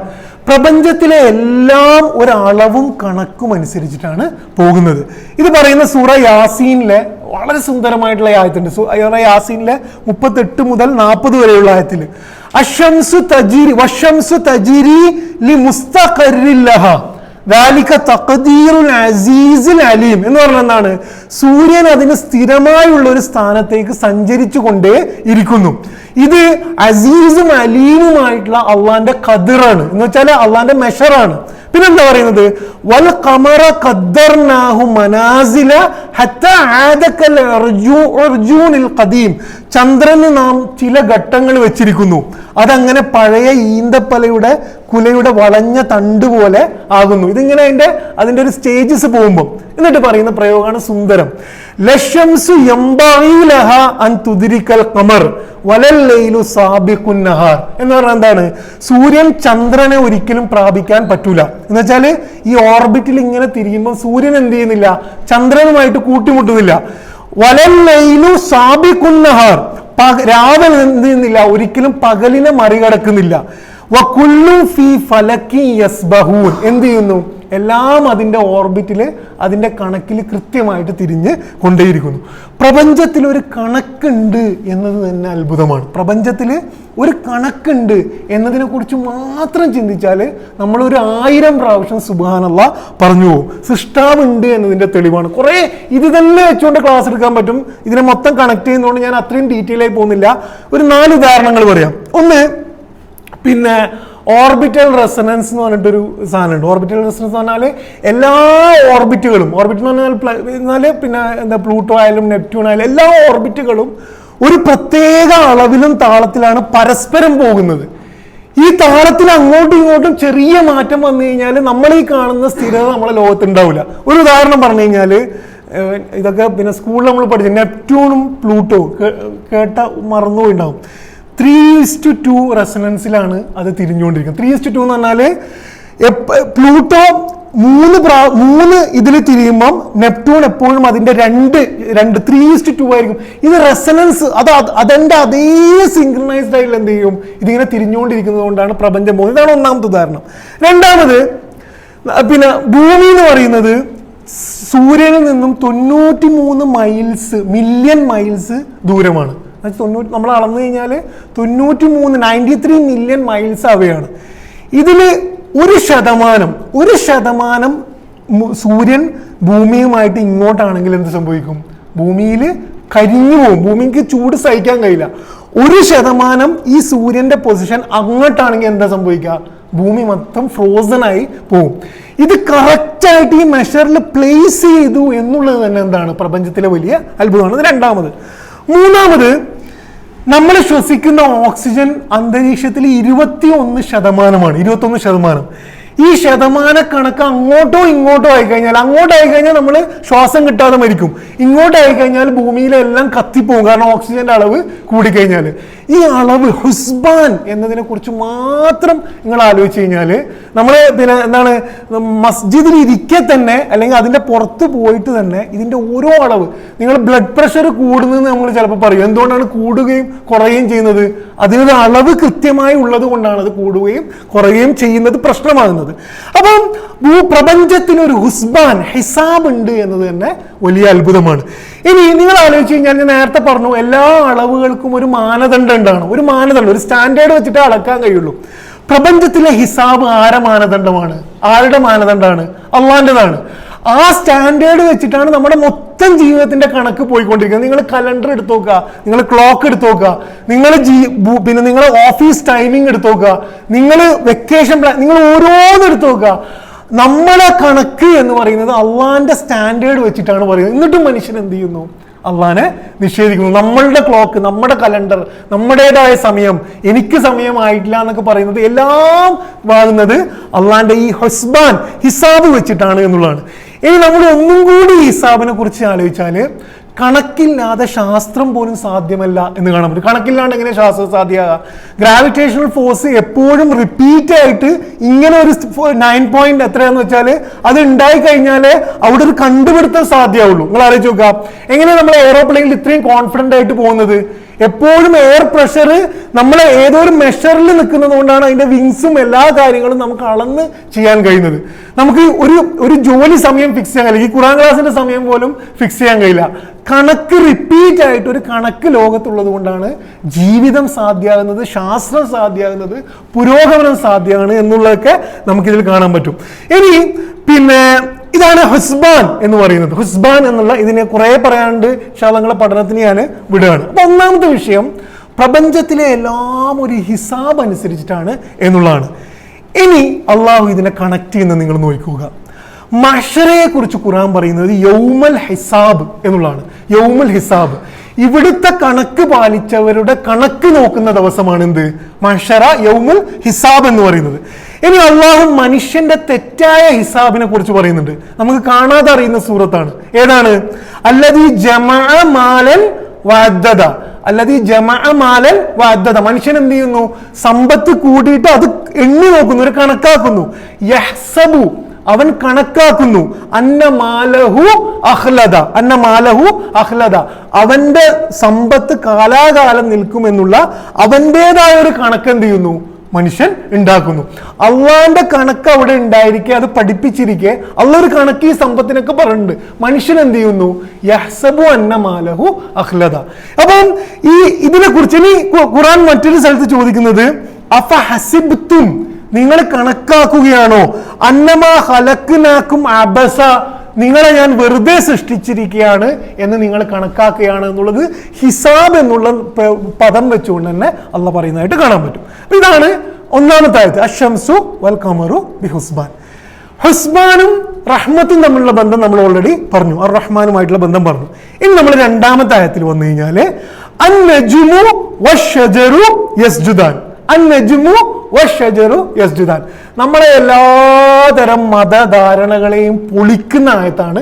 പ്രപഞ്ചത്തിലെ എല്ലാം ഒരളവും കണക്കും അനുസരിച്ചിട്ടാണ് പോകുന്നത്. ഇത് പറയുന്ന സൂറ യാസീനിലെ വളരെ സുന്ദരമായിട്ടുള്ള ആയത്തുണ്ട്. സൂറ യാസീനിലെ 38 മുതൽ 40 വരെയുള്ള ആയത്തിൽ അശംസു തജിരി വശംസു തജിരി ലി മുസ്തഖറിൻ ലഹാ ദാലിക തഖ്ദീറുൽ അസീസുൽ അലീം എന്ന് പറഞ്ഞാൽ എന്താണ്? സൂര്യൻ അതിന് സ്ഥിരമായുള്ള ഒരു സ്ഥാനത്തേക്ക് സഞ്ചരിച്ചു കൊണ്ടേ ഇരിക്കുന്നു. ഇത് അസീസും അലീമുമായിട്ടുള്ള അള്ളാന്റെ ഖദറാണ്, എന്ന് വെച്ചാൽ അള്ളാന്റെ മെഷറാണ്. പിന്നെന്താ പറയുന്നത്? വൽ ഖമറ ഖദ്ദർനാഹു മനാസില ഹത്താ ആദകൽ ഉർജൂനിൽ ഖദീം, ചന്ദ്രന് നാം ചില ഘട്ടങ്ങൾ വെച്ചിരിക്കുന്നു, അതങ്ങനെ പഴയ ഈന്തപ്പലയുടെ കുലയുടെ വളഞ്ഞ തണ്ട് പോലെ ആകുന്നു. ഇതിങ്ങനെ അതിന്റെ ഒരു സ്റ്റേജസ് പോകുമ്പോൾ എന്നിട്ട് പറയുന്ന പ്രയോഗമാണ് സുന്ദരം. ലശംസു യംബഗി ലഹാ അൻ തുദ്രികൽ ഖമർ വലൽ ലൈലു സാബിഖുൻ നഹാർ എന്ന് പറഞ്ഞാൽ എന്താണ്? സൂര്യൻ ചന്ദ്രനെ ഒരിക്കലും പ്രാപിക്കാൻ പറ്റൂല. എന്ന് വെച്ചാല് ഈ ഓർബിറ്റിൽ ഇങ്ങനെ തിരിയുമ്പോൾ സൂര്യൻ എന്ത് ചെയ്യുന്നില്ല? ചന്ദ്രനുമായിട്ട് കൂട്ടിമുട്ടുന്നില്ല. വലൽ ലൈലു സാബിഖുൻ നഹാർ, രാവിലെ എന്ത് ചെയ്യുന്നില്ല? ഒരിക്കലും പകലിനെ മറികടക്കുന്നില്ല. വകുല്ലു ഫീ ഫലക്കി യസ്ബഹൂൻ, എന്ത് ചെയ്യുന്നു? എല്ലാം അതിൻ്റെ ഓർബിറ്റിൽ അതിൻ്റെ കണക്കിൽ കൃത്യമായിട്ട് തിരിഞ്ഞ് കൊണ്ടേയിരിക്കുന്നു. പ്രപഞ്ചത്തിൽ ഒരു കണക്കുണ്ട് എന്നത് തന്നെ അത്ഭുതമാണ്. പ്രപഞ്ചത്തിൽ ഒരു കണക്കുണ്ട് എന്നതിനെക്കുറിച്ച് മാത്രം ചിന്തിച്ചാൽ നമ്മളൊരു 1000 പ്രാവശ്യം സുബ്ഹാനല്ലാഹ് പറഞ്ഞു പോകും. സൃഷ്ടാവുണ്ട് എന്നതിൻ്റെ തെളിവാണ്. കുറേ ഇത് തന്നെ വെച്ചുകൊണ്ട് ക്ലാസ് എടുക്കാൻ പറ്റും. ഇതിനെ മൊത്തം കണക്ട് ചെയ്യുന്നതുകൊണ്ട് ഞാൻ അത്രയും ഡീറ്റെയിൽ ആയി പോകുന്നില്ല. ഒരു 4 ഉദാഹരണങ്ങൾ പറയാം. ഒന്ന്, പിന്നെ ഓർബിറ്റൽ റെസണൻസ് എന്ന് പറഞ്ഞിട്ടൊരു സാധനമുണ്ട്. ഓർബിറ്റൽ റെസണൻസ് എന്ന് പറഞ്ഞാൽ എല്ലാ ഓർബിറ്റുകളും, ഓർബിറ്റ് എന്ന് പറഞ്ഞാൽ പിന്നെ എന്താ പ്ലൂട്ടോ ആയാലും നെപ്റ്റ്യൂൺ ആയാലും എല്ലാ ഓർബിറ്റുകളും ഒരു പ്രത്യേക അളവിലും താളത്തിലാണ് പരസ്പരം പോകുന്നത്. ഈ താളത്തിൽ അങ്ങോട്ടും ഇങ്ങോട്ടും ചെറിയ മാറ്റം വന്നു കഴിഞ്ഞാൽ നമ്മൾ ഈ കാണുന്ന സ്ഥിരത നമ്മളെ ലോകത്തുണ്ടാവില്ല. ഒരു ഉദാഹരണം പറഞ്ഞു കഴിഞ്ഞാൽ, ഇതൊക്കെ പിന്നെ സ്കൂളിൽ നമ്മൾ പഠിച്ചു, നെപ്റ്റ്യൂണും പ്ലൂട്ടോ കേട്ട മറന്നുപോയിണ്ടാവും. 3:2 റെസണൻസിലാണ് അത് തിരിഞ്ഞുകൊണ്ടിരിക്കുന്നത്. 3:2 എന്ന് പറഞ്ഞാൽ പ്ലൂട്ടോ 3 ഇതിൽ തിരിയുമ്പം നെപ്റ്റ്യൂൺ എപ്പോഴും അതിന്റെ 3:2 ആയിരിക്കും. ഇത് റെസണൻസ്, അതിന്റെ അതേ സിങ്ക്രണൈസ്ഡ് ആയിട്ട് എന്ത് ചെയ്യും, ഇതിങ്ങനെ തിരിഞ്ഞുകൊണ്ടിരിക്കുന്നത് കൊണ്ടാണ് പ്രപഞ്ചം പോകുന്നത്. ഇതാണ് ഒന്നാമത്തെ ഉദാഹരണം. രണ്ടാമത്, പിന്നെ ഭൂമി എന്ന് പറയുന്നത് സൂര്യനിൽ നിന്നും 93 മില്യൺ മൈൽസ് ദൂരമാണ്. നമ്മൾ അളന്നു കഴിഞ്ഞാൽ 93 മില്യൺ മൈൽസ് അവയാണ്. ഇതിൽ 1% സൂര്യൻ ഭൂമിയുമായിട്ട് ഇങ്ങോട്ടാണെങ്കിൽ എന്ത് സംഭവിക്കും? ഭൂമിയിൽ കരിഞ്ഞു പോകും. ഭൂമിക്ക് ചൂട് സഹിക്കാൻ കഴിയില്ല. 1% ഈ സൂര്യന്റെ പൊസിഷൻ അങ്ങോട്ടാണെങ്കിൽ എന്താ സംഭവിക്കുക? ഭൂമി മൊത്തം ഫ്രോസൺ ആയി പോകും. ഇത് കറക്റ്റായിട്ട് ഈ മെഷറിൽ പ്ലേസ് ചെയ്തു എന്നുള്ളത് തന്നെ എന്താണ്? പ്രപഞ്ചത്തിലെ വലിയ അത്ഭുതമാണ്. ഇത് രണ്ടാമത്. മൂന്നാമത്, നമ്മൾ ശ്വസിക്കുന്ന ഓക്സിജൻ അന്തരീക്ഷത്തിൽ 21%. 21%. ഈ ശതമാന കണക്ക് അങ്ങോട്ടോ ഇങ്ങോട്ടോ ആയിക്കഴിഞ്ഞാൽ, അങ്ങോട്ടായിക്കഴിഞ്ഞാൽ നമ്മൾ ശ്വാസം കിട്ടാതെ മരിക്കും, ഇങ്ങോട്ടായിക്കഴിഞ്ഞാൽ ഭൂമിയിലെല്ലാം കത്തിപ്പോകും. കാരണം ഓക്സിജന്റെ അളവ് കൂടിക്കഴിഞ്ഞാൽ. ഈ അളവ് ഹുസ്ബാൻ എന്നതിനെ കുറിച്ച് മാത്രം നിങ്ങൾ ആലോചിച്ച് കഴിഞ്ഞാൽ, നമ്മൾ പിന്നെ എന്താണ് മസ്ജിദിൽ ഇരിക്കെ തന്നെ അല്ലെങ്കിൽ അതിൻ്റെ പുറത്ത് പോയിട്ട് തന്നെ ഇതിൻ്റെ ഓരോ അളവ്, നിങ്ങൾ ബ്ലഡ് പ്രഷർ കൂടുന്നതെന്ന് നമ്മൾ ചിലപ്പോൾ പറയും. എന്തുകൊണ്ടാണ് കൂടുകയും കുറയുകയും ചെയ്യുന്നത്? അതിനൊരു അളവ് കൃത്യമായി ഉള്ളത് കൊണ്ടാണ് അത് കൂടുകയും കുറയുകയും ചെയ്യുന്നത് പ്രശ്നമാകുന്നത്. അപ്പം പ്രപഞ്ചത്തിനൊരു ഹുസ്ബാൻ, ഹിസാബ് ഉണ്ട് എന്നത് തന്നെ വലിയ അത്ഭുതമാണ്. ഇനി നിങ്ങൾ ആലോചിച്ച് കഴിഞ്ഞാൽ, ഞാൻ നേരത്തെ പറഞ്ഞു എല്ലാ അളവുകൾക്കും ഒരു മാനദണ്ഡം ഉണ്ടാണ്. ഒരു മാനദണ്ഡം, ഒരു സ്റ്റാൻഡേർഡ് വെച്ചിട്ട് അളക്കാൻ കഴിയുള്ളൂ. പ്രപഞ്ചത്തിലെ ഹിസാബ് ആരുടെ മാനദണ്ഡമാണ്? ആരുടെ മാനദണ്ഡമാണ്? അള്ളാന്റേതാണ്. ആ സ്റ്റാൻഡേർഡ് വെച്ചിട്ടാണ് നമ്മുടെ മൊത്തം ജീവിതത്തിന്റെ കണക്ക് പോയിക്കൊണ്ടിരിക്കുന്നത്. നിങ്ങൾ കലണ്ടർ എടുത്തു നോക്കുക, നിങ്ങൾ ക്ലോക്ക് എടുത്തു നോക്കുക, പിന്നെ നിങ്ങൾ ഓഫീസ് ടൈമിംഗ് എടുത്തു നോക്കുക, നിങ്ങൾ വെക്കേഷൻ പ്ലാൻ, നിങ്ങൾ ഓരോന്നും എടുത്തു നോക്കുക. നമ്മളെ കണക്ക് എന്ന് പറയുന്നത് അള്ളാന്റെ സ്റ്റാൻഡേർഡ് വെച്ചിട്ടാണ് പറയുന്നത്. എന്നിട്ടും മനുഷ്യൻ എന്ത് ചെയ്യുന്നു? അള്ളാനെ നിഷേധിക്കുന്നു. നമ്മളുടെ ക്ലോക്ക്, നമ്മുടെ കലണ്ടർ, നമ്മുടേതായ സമയം, എനിക്ക് സമയമായിട്ടില്ല എന്നൊക്കെ പറയുന്നത് എല്ലാം വാങ്ങുന്നത് അള്ളാന്റെ ഈ ഹുസ്ബാൻ, ഹിസാബ് വെച്ചിട്ടാണ് എന്നുള്ളതാണ്. ഇനി നമ്മൾ ഒന്നും കൂടി ഹിസാബിനെ കുറിച്ച് ആലോചിച്ചാൽ, കണക്കില്ലാതെ ശാസ്ത്രം പോലും സാധ്യമല്ല എന്ന് കാണാൻ പറ്റും. കണക്കില്ലാണ്ട് എങ്ങനെ ശാസ്ത്രം സാധ്യമാകുക? ഗ്രാവിറ്റേഷണൽ ഫോഴ്സ് എപ്പോഴും റിപ്പീറ്റ് ആയിട്ട് ഇങ്ങനെ ഒരു 9 പോയിന്റ് എത്രയാന്ന് വെച്ചാൽ അത് ഉണ്ടായി കഴിഞ്ഞാലേ അവിടെ ഒരു കണ്ടുപിടുത്തം സാധ്യമാവുള്ളൂ. നിങ്ങൾ ആലോചിച്ച് നോക്കുക, എങ്ങനെയാണ് നമ്മൾ എയ്റോപ്ലെയിനിൽ ഇത്രയും കോൺഫിഡന്റ് ആയിട്ട് പോകുന്നത്? എപ്പോഴും എയർ പ്രഷർ നമ്മൾ ഏതോ ഒരു മെഷറിൽ നിൽക്കുന്നത് കൊണ്ടാണ് അതിന്റെ വിങ്സും എല്ലാ കാര്യങ്ങളും നമുക്ക് അളന്ന് ചെയ്യാൻ കഴിയുന്നത്. നമുക്ക് ഒരു ജോലി സമയം ഫിക്സ് ചെയ്യാൻ കഴിയില്ല. ഈ ഖുർആൻ ക്ലാസിന്റെ സമയം പോലും ഫിക്സ് ചെയ്യാൻ കഴിയില്ല. കണക്ക് റിപ്പീറ്റ് ആയിട്ട് ഒരു കണക്ക് ലോകത്തുള്ളത് കൊണ്ടാണ് ജീവിതം സാധ്യമാകുന്നത്, ശാസ്ത്രം സാധ്യമാകുന്നത്, പുരോഗമനം സാധ്യമാണ് എന്നുള്ളതൊക്കെ നമുക്കിതിൽ കാണാൻ പറ്റും. ഇനി പിന്നെ ഇതാണ് ഹുസ്ബാൻ എന്ന് പറയുന്നത്. ഹുസ്ബാൻ എന്നുള്ള ഇതിനെ കുറെ പറയാനുണ്ട്. നിങ്ങളെ പഠനത്തിന് ഞാൻ വിടുകയാണ്. അപ്പൊ ഒന്നാമത്തെ വിഷയം, പ്രപഞ്ചത്തിലെ എല്ലാം ഒരു ഹിസാബ് അനുസരിച്ചിട്ടാണ് എന്നുള്ളതാണ്. ഇനി അള്ളാഹു ഇതിനെ കണക്ട് ചെയ്യുന്നത് നിങ്ങൾ നോക്കുക. മഹ്ശറയെ കുറിച്ച് ഖുർആൻ പറയുന്നത് യൗമൽ ഹിസാബ് എന്നുള്ളതാണ്. യൗമുൽ ഹിസാബ്, ഇവിടുത്തെ കണക്ക് പാലിച്ചവരുടെ കണക്ക് നോക്കുന്ന ദിവസമാണ് എന്ത്? മഹ്ശറ, യൗമുൽ ഹിസാബ് എന്ന് പറയുന്നത്. ഇനി അള്ളാഹു മനുഷ്യന്റെ തെറ്റായ ഹിസാബിനെ കുറിച്ച് പറയുന്നുണ്ട്. നമുക്ക് കാണാതെ അറിയുന്ന സൂറത്താണ്. ഏതാണ്? അല്ലദീ ജമഅ മാലൻ വഅദ്ദദ. അല്ലദീ ജമഅ മാലൻ വഅദ്ദദ. മനുഷ്യൻ എന്ത് ചെയ്യുന്നു? സമ്പത്ത് കൂടിയിട്ട് അത് എണ്ണി നോക്കുന്നു, ഒരു കണക്കാക്കുന്നു. യഹ്സബു, അവൻ കണക്കാക്കുന്നു. അന്ന മാലഹു അഖ്ലദ. അന്ന മാലഹു അഖ്ലദ, അവന്റെ സമ്പത്ത് കാലാകാലം നിൽക്കുമെന്നുള്ള അവന്റേതായ ഒരു കണക്ക് എന്ത് ചെയ്യുന്നു? മനുഷ്യൻ ഉണ്ടാക്കുന്നു. അള്ളാന്റെ കണക്ക് അവിടെ ഉണ്ടായിരിക്കെ, അത് പഠിപ്പിച്ചിരിക്കെ അള്ളാഹ് ഒരു കണക്ക് ഈ സമ്പത്തിനൊക്കെ പറയുന്നുണ്ട്. മനുഷ്യൻ എന്ത് ചെയ്യുന്നു? യഹ്സബു അന്ന മാലഹു അഖ്ലദ. അപ്പം ഇതിനെ കുറിച്ച് ഇനി ഖുർആൻ മറ്റൊരു സ്ഥലത്ത് ചോദിക്കുന്നത്, അഫ ഹസിബ്തും, നിങ്ങൾ കണക്കാക്കുകയാണോ, അന്നമാ ഖലഖ്നാകും അബസ, നിങ്ങളെ ഞാൻ വെറുതെ സൃഷ്ടിച്ചിരിക്കുകയാണ് എന്ന് നിങ്ങൾ കണക്കാക്കുകയാണ് എന്നുള്ളത് ഹിസാബ് എന്നുള്ള പദം വെച്ചുകൊണ്ട് തന്നെ അള്ളാഹ് പറയുന്നതായിട്ട് കാണാൻ പറ്റും. ഇതാണ് ഒന്നാമത്തെ ആയത്ത്, അശംസു വൽ ഖമറു ബിഹുസ്ബാൻ. ഹുസ്ബാനും റഹ്മത്തും തമ്മിലുള്ള ബന്ധം നമ്മൾ ഓൾറെഡി പറഞ്ഞു, അർ റഹ്മാനുമായിട്ടുള്ള ബന്ധം പറഞ്ഞു. ഇനി നമ്മൾ രണ്ടാമത്തെ ആയത്തിൽ വന്നു കഴിഞ്ഞാല് അന്നജ്മു വശജറു യസ്ജുദാൻ, അന്നജ്മു വശജറു യസ്ജുദാൻ, നമ്മളെ എല്ലാതരം മതധാരണകളെയും പൊളിക്കുന്ന ആയത്താണ്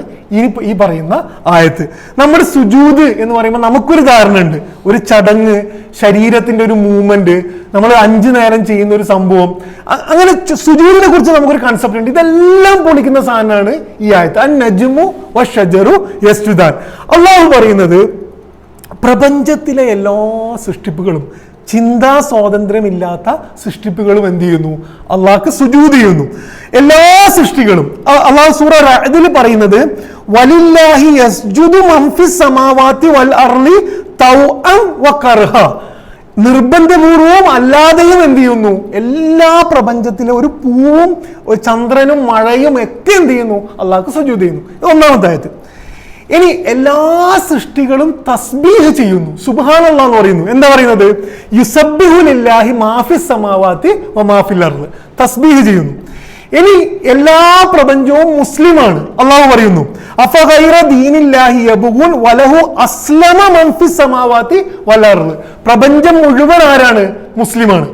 ഈ പറയുന്ന ആയത്ത്. നമ്മുടെ സുജൂദ് എന്ന് പറയുമ്പോൾ നമുക്കൊരു ധാരണ ഉണ്ട്, ഒരു ചടങ്ങ്, ശരീരത്തിന്റെ ഒരു മൂവ്മെന്റ്, നമ്മൾ 5 നേരം ചെയ്യുന്ന ഒരു സംഭവം, അങ്ങനെ സുജൂദിനെ കുറിച്ച് നമുക്കൊരു കൺസെപ്റ്റ് ഉണ്ട്. ഇതെല്ലാം പൊളിക്കുന്ന സാധനമാണ് ഈ ആയത്ത്, അന്നജ്മു വശജറു യസ്ജുദാൻ. അള്ളാഹു പറയുന്നത് പ്രപഞ്ചത്തിലെ എല്ലാ സൃഷ്ടിപ്പുകളും, ചിന്താ സ്വാതന്ത്ര്യമില്ലാത്ത സൃഷ്ടിപ്പുകളും എന്ത് ചെയ്യുന്നു? അള്ളാഹ്ക്ക് സുജൂദ് ചെയ്യുന്നു. എല്ലാ സൃഷ്ടികളും അള്ളാഹു സൂറ റഅദിൽ പറയുന്നത്, വലില്ലാഹി യസ്ജുദു മൻ ഫിസ് സമാവാതി വൽ അർളി തൗഅൻ വകർഹ, നിർബന്ധപൂർവവും അല്ലാതെയും എന്ത് ചെയ്യുന്നു? എല്ലാ പ്രപഞ്ചത്തിലെ ഒരു പൂവും ഒരു ചന്ദ്രനും മഴയും ഒക്കെ എന്ത് ചെയ്യുന്നു? അള്ളാഹ്ക്ക് സുജൂദ് ചെയ്യുന്നു. ഒന്നാമത്തെ ആയത്ത്. ഇനി എല്ലാ സൃഷ്ടികളും തസ്ബീഹ് ചെയ്യുന്നു, സുബ്ഹാനല്ലാഹ് എന്ന് പറയുന്നു. എന്താ പറയുന്നത്? യുസബ്ബിഹു ലില്ലാഹി മാഫിസ് സമാവാതി വമാഫിൽ അർള്, തസ്ബീഹ് ചെയ്യുന്നു. ഇനി എല്ലാ പ്രപഞ്ചവും മുസ്ലിമാണ്. അള്ളാഹു പറയുന്നു, അഫഗൈറ ദീനില്ലാഹി യബ്ഗൂൻ വലഹു അസ്ലമ മൻ ഫിസ് സമാവാതി വൽ അർള്, പ്രപഞ്ചം മുഴുവൻ ആരാണ്? മുസ്ലിമാണ്.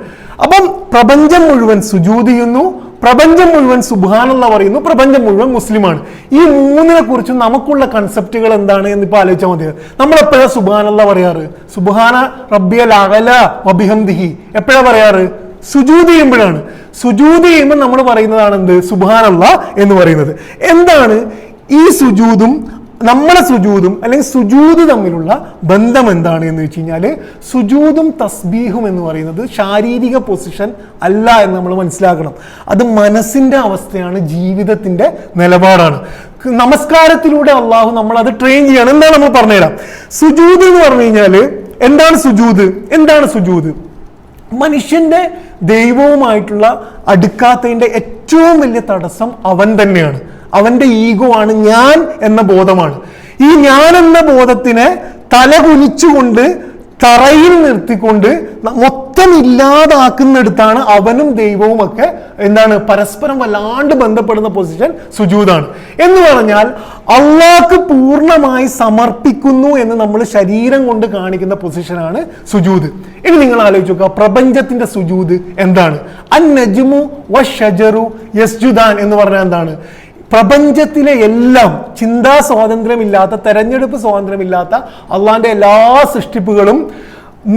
അപ്പം പ്രപഞ്ചം മുഴുവൻ സുജൂദ് ചെയ്യുന്നു, പ്രപഞ്ചം മുഴുവൻ സുബ്ഹാനല്ലാഹ് പറയുന്നു, പ്രപഞ്ചം മുഴുവൻ മുസ്ലിമാണ്. ഈ മൂന്നിനെ കുറിച്ച് നമുക്കുള്ള കൺസെപ്റ്റുകൾ എന്താണ് എന്ന് ഇപ്പൊ ആലോചിച്ചാൽ മതി. നമ്മൾ എപ്പോഴാ സുബ്ഹാനല്ലാഹ് പറയാറ്? സുബ്ഹാന റബ്ബിയൽ അഅല വബിഹംദിഹി എപ്പോഴാ പറയാറ്? സുജൂദ് ചെയ്യുമ്പോഴാണ്. സുജൂദ് ചെയ്യുമ്പോൾ നമ്മൾ പറയുന്നതാണ് എന്ത്? സുബ്ഹാനല്ലാഹ് എന്ന് പറയുന്നത്. എന്താണ് ഈ സുജൂദും നമ്മുടെ സുജൂദും അല്ലെങ്കിൽ സുജൂദ് തമ്മിലുള്ള ബന്ധം എന്താണ് എന്ന് വെച്ച് കഴിഞ്ഞാൽ, സുജൂദും തസ്ബീഹും എന്ന് പറയുന്നത് ശാരീരിക പൊസിഷൻ അല്ല എന്ന് നമ്മൾ മനസ്സിലാക്കണം. അത് മനസ്സിന്റെ അവസ്ഥയാണ്, ജീവിതത്തിന്റെ നിലപാടാണ്. നമസ്കാരത്തിലൂടെ അള്ളാഹു നമ്മൾ അത് ട്രെയിൻ ചെയ്യണം. എന്താണ് നമ്മൾ പറഞ്ഞുതരാം. സുജൂദ് എന്ന് പറഞ്ഞു കഴിഞ്ഞാൽ എന്താണ് സുജൂദ്? എന്താണ് സുജൂദ്? മനുഷ്യന്റെ ദൈവവുമായിട്ടുള്ള അടുക്കാത്തതിന്റെ ഏറ്റവും വലിയ തടസ്സം അവൻ തന്നെയാണ്. അവന്റെ ഈഗോ ആണ്, ഞാൻ എന്ന ബോധമാണ്. ഈ ഞാൻ എന്ന ബോധത്തിനെ തലകുനിച്ചുകൊണ്ട് തറയിൽ നിർത്തിക്കൊണ്ട് മൊത്തം ഇല്ലാതാക്കുന്നിടത്താണ് അവനും ദൈവവും ഒക്കെ എന്താണ് പരസ്പരം വല്ലാണ്ട് ബന്ധപ്പെടുന്ന പൊസിഷൻ സുജൂദാണ്. എന്ന് പറഞ്ഞാൽ അള്ളാഹ്ക്ക് പൂർണ്ണമായി സമർപ്പിക്കുന്നു എന്ന് നമ്മൾ ശരീരം കൊണ്ട് കാണിക്കുന്ന പൊസിഷനാണ് സുജൂദ്. ഇനി നിങ്ങൾ ആലോചിച്ച് നോക്കുക, പ്രപഞ്ചത്തിന്റെ സുജൂദ് എന്താണ്? അന്നജ്മു വശജറു യസ്ജുദാൻ എന്ന് പറഞ്ഞാൽ എന്താണ്? പ്രപഞ്ചത്തിലെ എല്ലാം ചിന്താ സ്വാതന്ത്ര്യമില്ലാത്ത, തെരഞ്ഞെടുപ്പ് സ്വാതന്ത്ര്യമില്ലാത്ത അള്ളാന്റെ എല്ലാ സൃഷ്ടിപ്പുകളും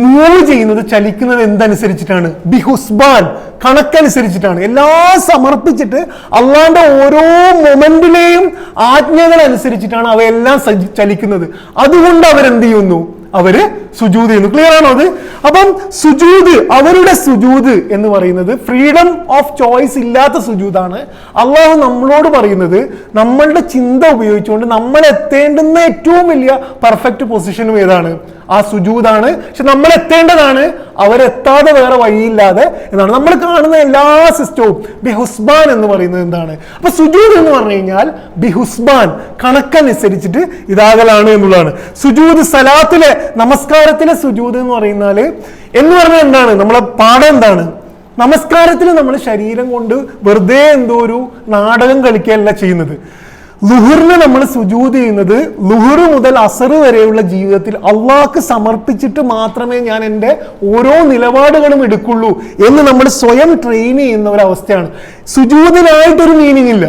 മൂവ് ചെയ്യുന്നത്, ചലിക്കുന്നത് എന്തനുസരിച്ചിട്ടാണ്? ബിഹുസ്ബാൻ, കണക്കനുസരിച്ചിട്ടാണ്. എല്ലാം സമർപ്പിച്ചിട്ട് അള്ളാന്റെ ഓരോ മൊമെന്റിലെയും ആജ്ഞകൾ അനുസരിച്ചിട്ടാണ് അവയെല്ലാം ചലിക്കുന്നത്. അതുകൊണ്ട് അവരെന്ത് ചെയ്യുന്നു? അവര് സുജൂദ് ചെയ്യുന്നു. ക്ലിയർ ആണോ അത്? അപ്പം സുജൂദ്, അവരുടെ സുജൂദ് എന്ന് പറയുന്നത് ഫ്രീഡം ഓഫ് ചോയ്സ് ഇല്ലാത്ത സുജൂദാണ്. അള്ളാഹു നമ്മളോട് പറയുന്നത് നമ്മളുടെ ചിന്ത ഉപയോഗിച്ചുകൊണ്ട് നമ്മൾ എത്തേണ്ടുന്ന ഏറ്റവും വലിയ പെർഫെക്റ്റ് പൊസിഷനും ഏതാണ്? ആ സുജൂദാണ്. പക്ഷെ നമ്മൾ എത്തേണ്ടതാണ്, അവരെത്താതെ വേറെ വഴിയില്ലാതെ എന്നാണ്. നമ്മൾ കാണുന്ന എല്ലാ സിസ്റ്റവും ബിഹുസ്ബാൻ എന്ന് പറയുന്നത് എന്താണ്? അപ്പൊ സുജൂദ് എന്ന് പറഞ്ഞു കഴിഞ്ഞാൽ ബിഹുസ്ബാൻ, കണക്കനുസരിച്ചിട്ട് ഇതാകലാണ് എന്നുള്ളതാണ്. സുജൂദ് സലാത്തിലെ, നമസ്കാരത്തിലെ സുജൂദ് എന്ന് പറഞ്ഞാൽ എന്താണ്? നമ്മളെ പാഠം എന്താണ്? നമസ്കാരത്തിൽ നമ്മൾ ശരീരം കൊണ്ട് വെറുതെ എന്തോ ഒരു നാടകം കളിക്കുകയല്ല ചെയ്യുന്നത്. ലുഹറിന് നമ്മൾ സുജൂദ് ചെയ്യുന്നത് ലുഹർ മുതൽ അസർ വരെയുള്ള ജീവിതത്തിൽ അള്ളാഹ്ക്ക് സമർപ്പിച്ചിട്ട് മാത്രമേ ഞാൻ എൻ്റെ ഓരോ നിലപാടുകളും എടുക്കുള്ളൂ എന്ന് നമ്മൾ സ്വയം ട്രെയിൻ ചെയ്യുന്ന ഒരവസ്ഥയാണ്. സുജൂദിനായിട്ടൊരു മീനിങ് ഇല്ല,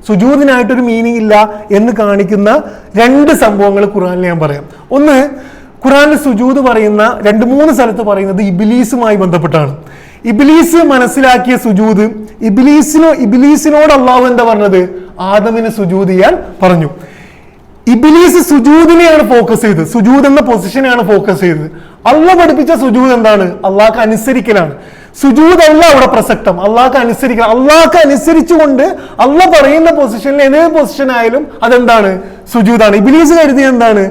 സുജൂദിനായിട്ടൊരു മീനിങ് ഇല്ല എന്ന് കാണിക്കുന്ന 2 സംഭവങ്ങൾ ഖുർആനിൽ ഞാൻ പറയാം. ഒന്ന്, ഖുർആനിൽ സുജൂദ് പറയുന്ന 2-3 സ്ഥലത്ത് പറയുന്നത് ഇബ്ലീസുമായി ബന്ധപ്പെട്ടാണ്. ഇബ്ലീസ് മനസ്സിലാക്കിയ സുജൂദ്, ഇബ്ലീസിനോട് അള്ളാഹു എന്താ പറഞ്ഞത്? ആദമിന് സുജൂദ് ചെയ്യാൻ പറഞ്ഞു. ഇബ്ലീസ് സുജൂദിനെയാണ് ഫോക്കസ് ചെയ്തത്, സുജൂദ് എന്ന പൊസിഷനെയാണ് ഫോക്കസ് ചെയ്തത്. അള്ളാഹ് പഠിപ്പിച്ച സുജൂദ് എന്താണ്? അള്ളാഹ്ക്ക് അനുസരിക്കലാണ്. സുജൂദല്ല അവിടെ പ്രസക്തം. അള്ളാഹ്ക്ക് അനുസരിക്കണം. അള്ളാഹ്ക്ക് അനുസരിച്ചുകൊണ്ട് അള്ളാഹ് പറയുന്ന പൊസിഷനിൽ ഏത് പൊസിഷൻ ആയാലും അതെന്താണ്? സുജൂദാണ്. ഇബ്ലീസ് കരുതിയ എന്താണ്?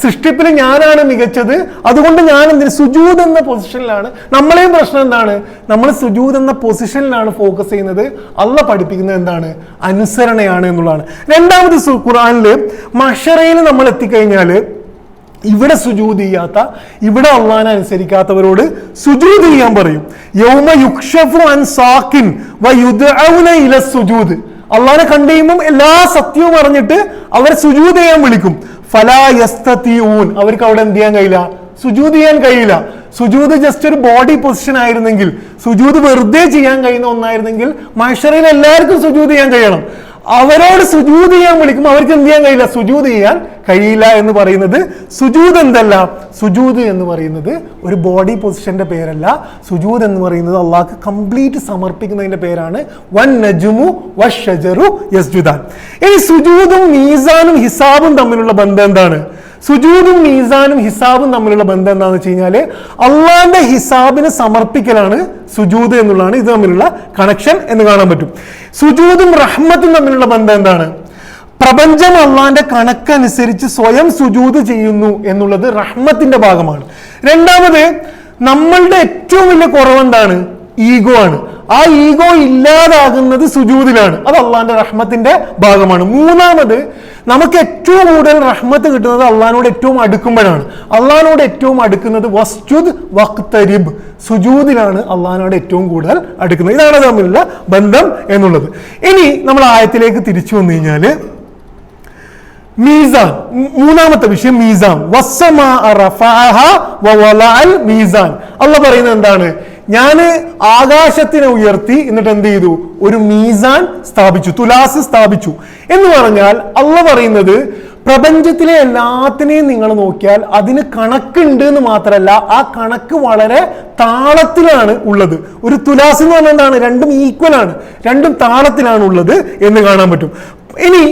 സൃഷ്ടിപ്പിൽ ഞാനാണ് മികച്ചത്, അതുകൊണ്ട് ഞാൻ എന്തിന് സുജൂദ് എന്ന പൊസിഷനിലാണ്. നമ്മളെയും പ്രശ്നം എന്താണ്? നമ്മൾ സുജൂദ് എന്ന പൊസിഷനിലാണ് ഫോക്കസ് ചെയ്യുന്നത്. അള്ളാഹ് പഠിപ്പിക്കുന്നത് എന്താണ്? അനുസരണയാണ് എന്നുള്ളതാണ്. രണ്ടാമത് ഖുർആനില് മഹ്ശറയിൽ നമ്മൾ എത്തിക്കഴിഞ്ഞാൽ ഇവിടെ സുജൂദ് ചെയ്യാത്ത, ഇവിടെ അള്ളാഹനെ അനുസരിക്കാത്തവരോട് സുജൂദ് ചെയ്യാൻ പറയും. യൗമ യുക്ഷഫു അൻ സാക്കിൻ വയുദ്ഔന ഇല സുജൂദ്. അള്ളാഹനെ കണ്ടുകഴിയുമ്പം എല്ലാ സത്യവും അറിഞ്ഞിട്ട് അവരെ സുജൂദ് ചെയ്യാൻ വിളിക്കും. ഫലാ യസ്തതിഊൻ. അവർക്ക് അവിടെ എന്ത് ചെയ്യാൻ കഴിയില്ല? സുജൂദ് ചെയ്യാൻ കഴിയില്ല. സുജൂദ് ജസ്റ്റ് ഒരു ബോഡി പൊസിഷൻ ആയിരുന്നെങ്കിൽ, സുജൂദ് വെറുതെ ചെയ്യാൻ കഴിയുന്ന ഒന്നായിരുന്നെങ്കിൽ മഹ്ശറയിൽ എല്ലാവർക്കും സുജൂദ് ചെയ്യാൻ കഴിയണം. അവരോട് സുജൂദ് ചെയ്യാൻ വിളിക്കുമ്പോൾ അവർക്ക് എന്ത് ചെയ്യാൻ കഴിയില്ല? സുജൂദ് ചെയ്യാൻ കഴിയില്ല എന്ന് പറയുന്നത് സുജൂദ് എന്തല്ല? സുജൂദ് എന്ന് പറയുന്നത് ഒരു ബോഡി പൊസിഷന്റെ പേരല്ല. സുജൂദ് എന്ന് പറയുന്നത് അള്ളാഹ്ക്ക് കംപ്ലീറ്റ് സമർപ്പിക്കുന്നതിന്റെ പേരാണ്. വൻ നജ്മു വശജറു യസ്ജുദാൻ. ഇനി സുജൂദും മീസാനും ഹിസാബും തമ്മിലുള്ള ബന്ധം എന്താണ്? സുജൂദും മീസാനും ഹിസാബും തമ്മിലുള്ള ബന്ധം എന്താണെന്ന് വെച്ച് കഴിഞ്ഞാല് അള്ളാന്റെ ഹിസാബിന് സമർപ്പിക്കലാണ് സുജൂദ് എന്നുള്ളതാണ് ഇത് തമ്മിലുള്ള കണക്ഷൻ എന്ന് കാണാൻ പറ്റും. സുജൂദും റഹ്മത്തും തമ്മിലുള്ള ബന്ധം എന്താണ്? പ്രപഞ്ചം അള്ളാന്റെ കണക്കനുസരിച്ച് സ്വയം സുജൂദ് ചെയ്യുന്നു എന്നുള്ളത് റഹ്മത്തിന്റെ ഭാഗമാണ്. രണ്ടാമത്, നമ്മളുടെ ഏറ്റവും വലിയ കുറവെന്താണ്? ഈഗോ ആണ്. ആ ഈഗോ ഇല്ലാതാകുന്നത് സുജൂദിലാണ്. അത് അള്ളാന്റെ റഹ്മത്തിന്റെ ഭാഗമാണ്. മൂന്നാമത്, നമുക്ക് ഏറ്റവും കൂടുതൽ റഹ്മത്ത് കിട്ടുന്നത് അള്ളാഹിനോട് ഏറ്റവും അടുക്കുമ്പോഴാണ്. അള്ളാഹിനോട് ഏറ്റവും അടുക്കുന്നത് വസ്ജുദ് വഖ്തരിബ്, സുജൂദിലാണ് അള്ളാഹിനോട് ഏറ്റവും കൂടുതൽ അടുക്കുന്നത്. ഇതാണ് തമ്മിലുള്ള ബന്ധം എന്നുള്ളത്. ഇനി നമ്മൾ ആയത്തിലേക്ക് തിരിച്ചു വന്നു കഴിഞ്ഞാല് മീസാൻ, മൂന്നാമത്തെ വിഷയം മീസാൻ. വസ്സമാഅ റഫഅഹ വവളഅൽ മീസാൻ. അള്ളാഹ് പറയുന്നത് എന്താണ്? ഞാന് ആകാശത്തിനെ ഉയർത്തി, എന്നിട്ട് എന്ത് ചെയ്തു? ഒരു മീസാൻ സ്ഥാപിച്ചു, തുലാസ് സ്ഥാപിച്ചു എന്ന് പറഞ്ഞാൽ അള്ളാഹ് പറയുന്നത് പ്രപഞ്ചത്തിലെ എല്ലാത്തിനെയും നിങ്ങൾ നോക്കിയാൽ അതിന് കണക്കുണ്ട് എന്ന് മാത്രമല്ല, ആ കണക്ക് വളരെ താളത്തിലാണ് ഉള്ളത്. ഒരു തുലാസ് എന്ന് പറഞ്ഞാൽ എന്താണ്? രണ്ടും ഈക്വൽ ആണ്, രണ്ടും താളത്തിലാണ് ഉള്ളത് എന്ന് കാണാൻ പറ്റും. ഇനി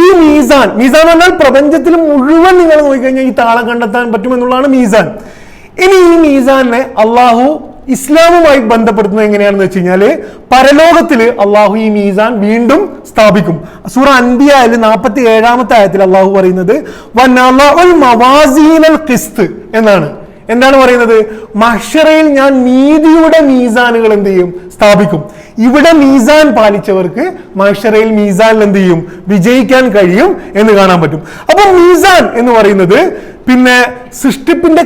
ഈ മീസാൻ, മീസാൻ പറഞ്ഞാൽ പ്രപഞ്ചത്തിൽ മുഴുവൻ നിങ്ങൾ നോക്കിക്കഴിഞ്ഞാൽ ഈ താളം കണ്ടെത്താൻ പറ്റുമെന്നുള്ളതാണ് മീസാൻ. ഇനി ഈ മീസാനെ അള്ളാഹു ഇസ്ലാമുമായി ബന്ധപ്പെടുത്തുന്നത് എങ്ങനെയാണെന്ന് വെച്ച് കഴിഞ്ഞാല് പരലോകത്തില് അള്ളാഹു ഈ മീസാൻ വീണ്ടും സ്ഥാപിക്കും. സൂറ അൻബിയയിൽ 47-ാമത്തെ ആയത്തിൽ അള്ളാഹു പറയുന്നത് വനളഉൽ മവാസീനൽ ഖിസ്ത് എന്നാണ്. എന്താണ് പറയുന്നത്? മഹ്ശറയിൽ ഞാൻ നീതിയുടെ മീസാനുകൾ എന്ത് ചെയ്യും? സ്ഥാപിക്കും. ഇവിടെ മീസാൻ പാലിച്ചവർക്ക് മഹ്ശറയിൽ മീസാനിൽ എന്ത് ചെയ്യും? വിജയിക്കാൻ കഴിയും എന്ന് കാണാൻ പറ്റും. അപ്പൊ മീസാൻ എന്ന് പറയുന്നത് പിന്നെ സൃഷ്ടിപ്പിന്റെ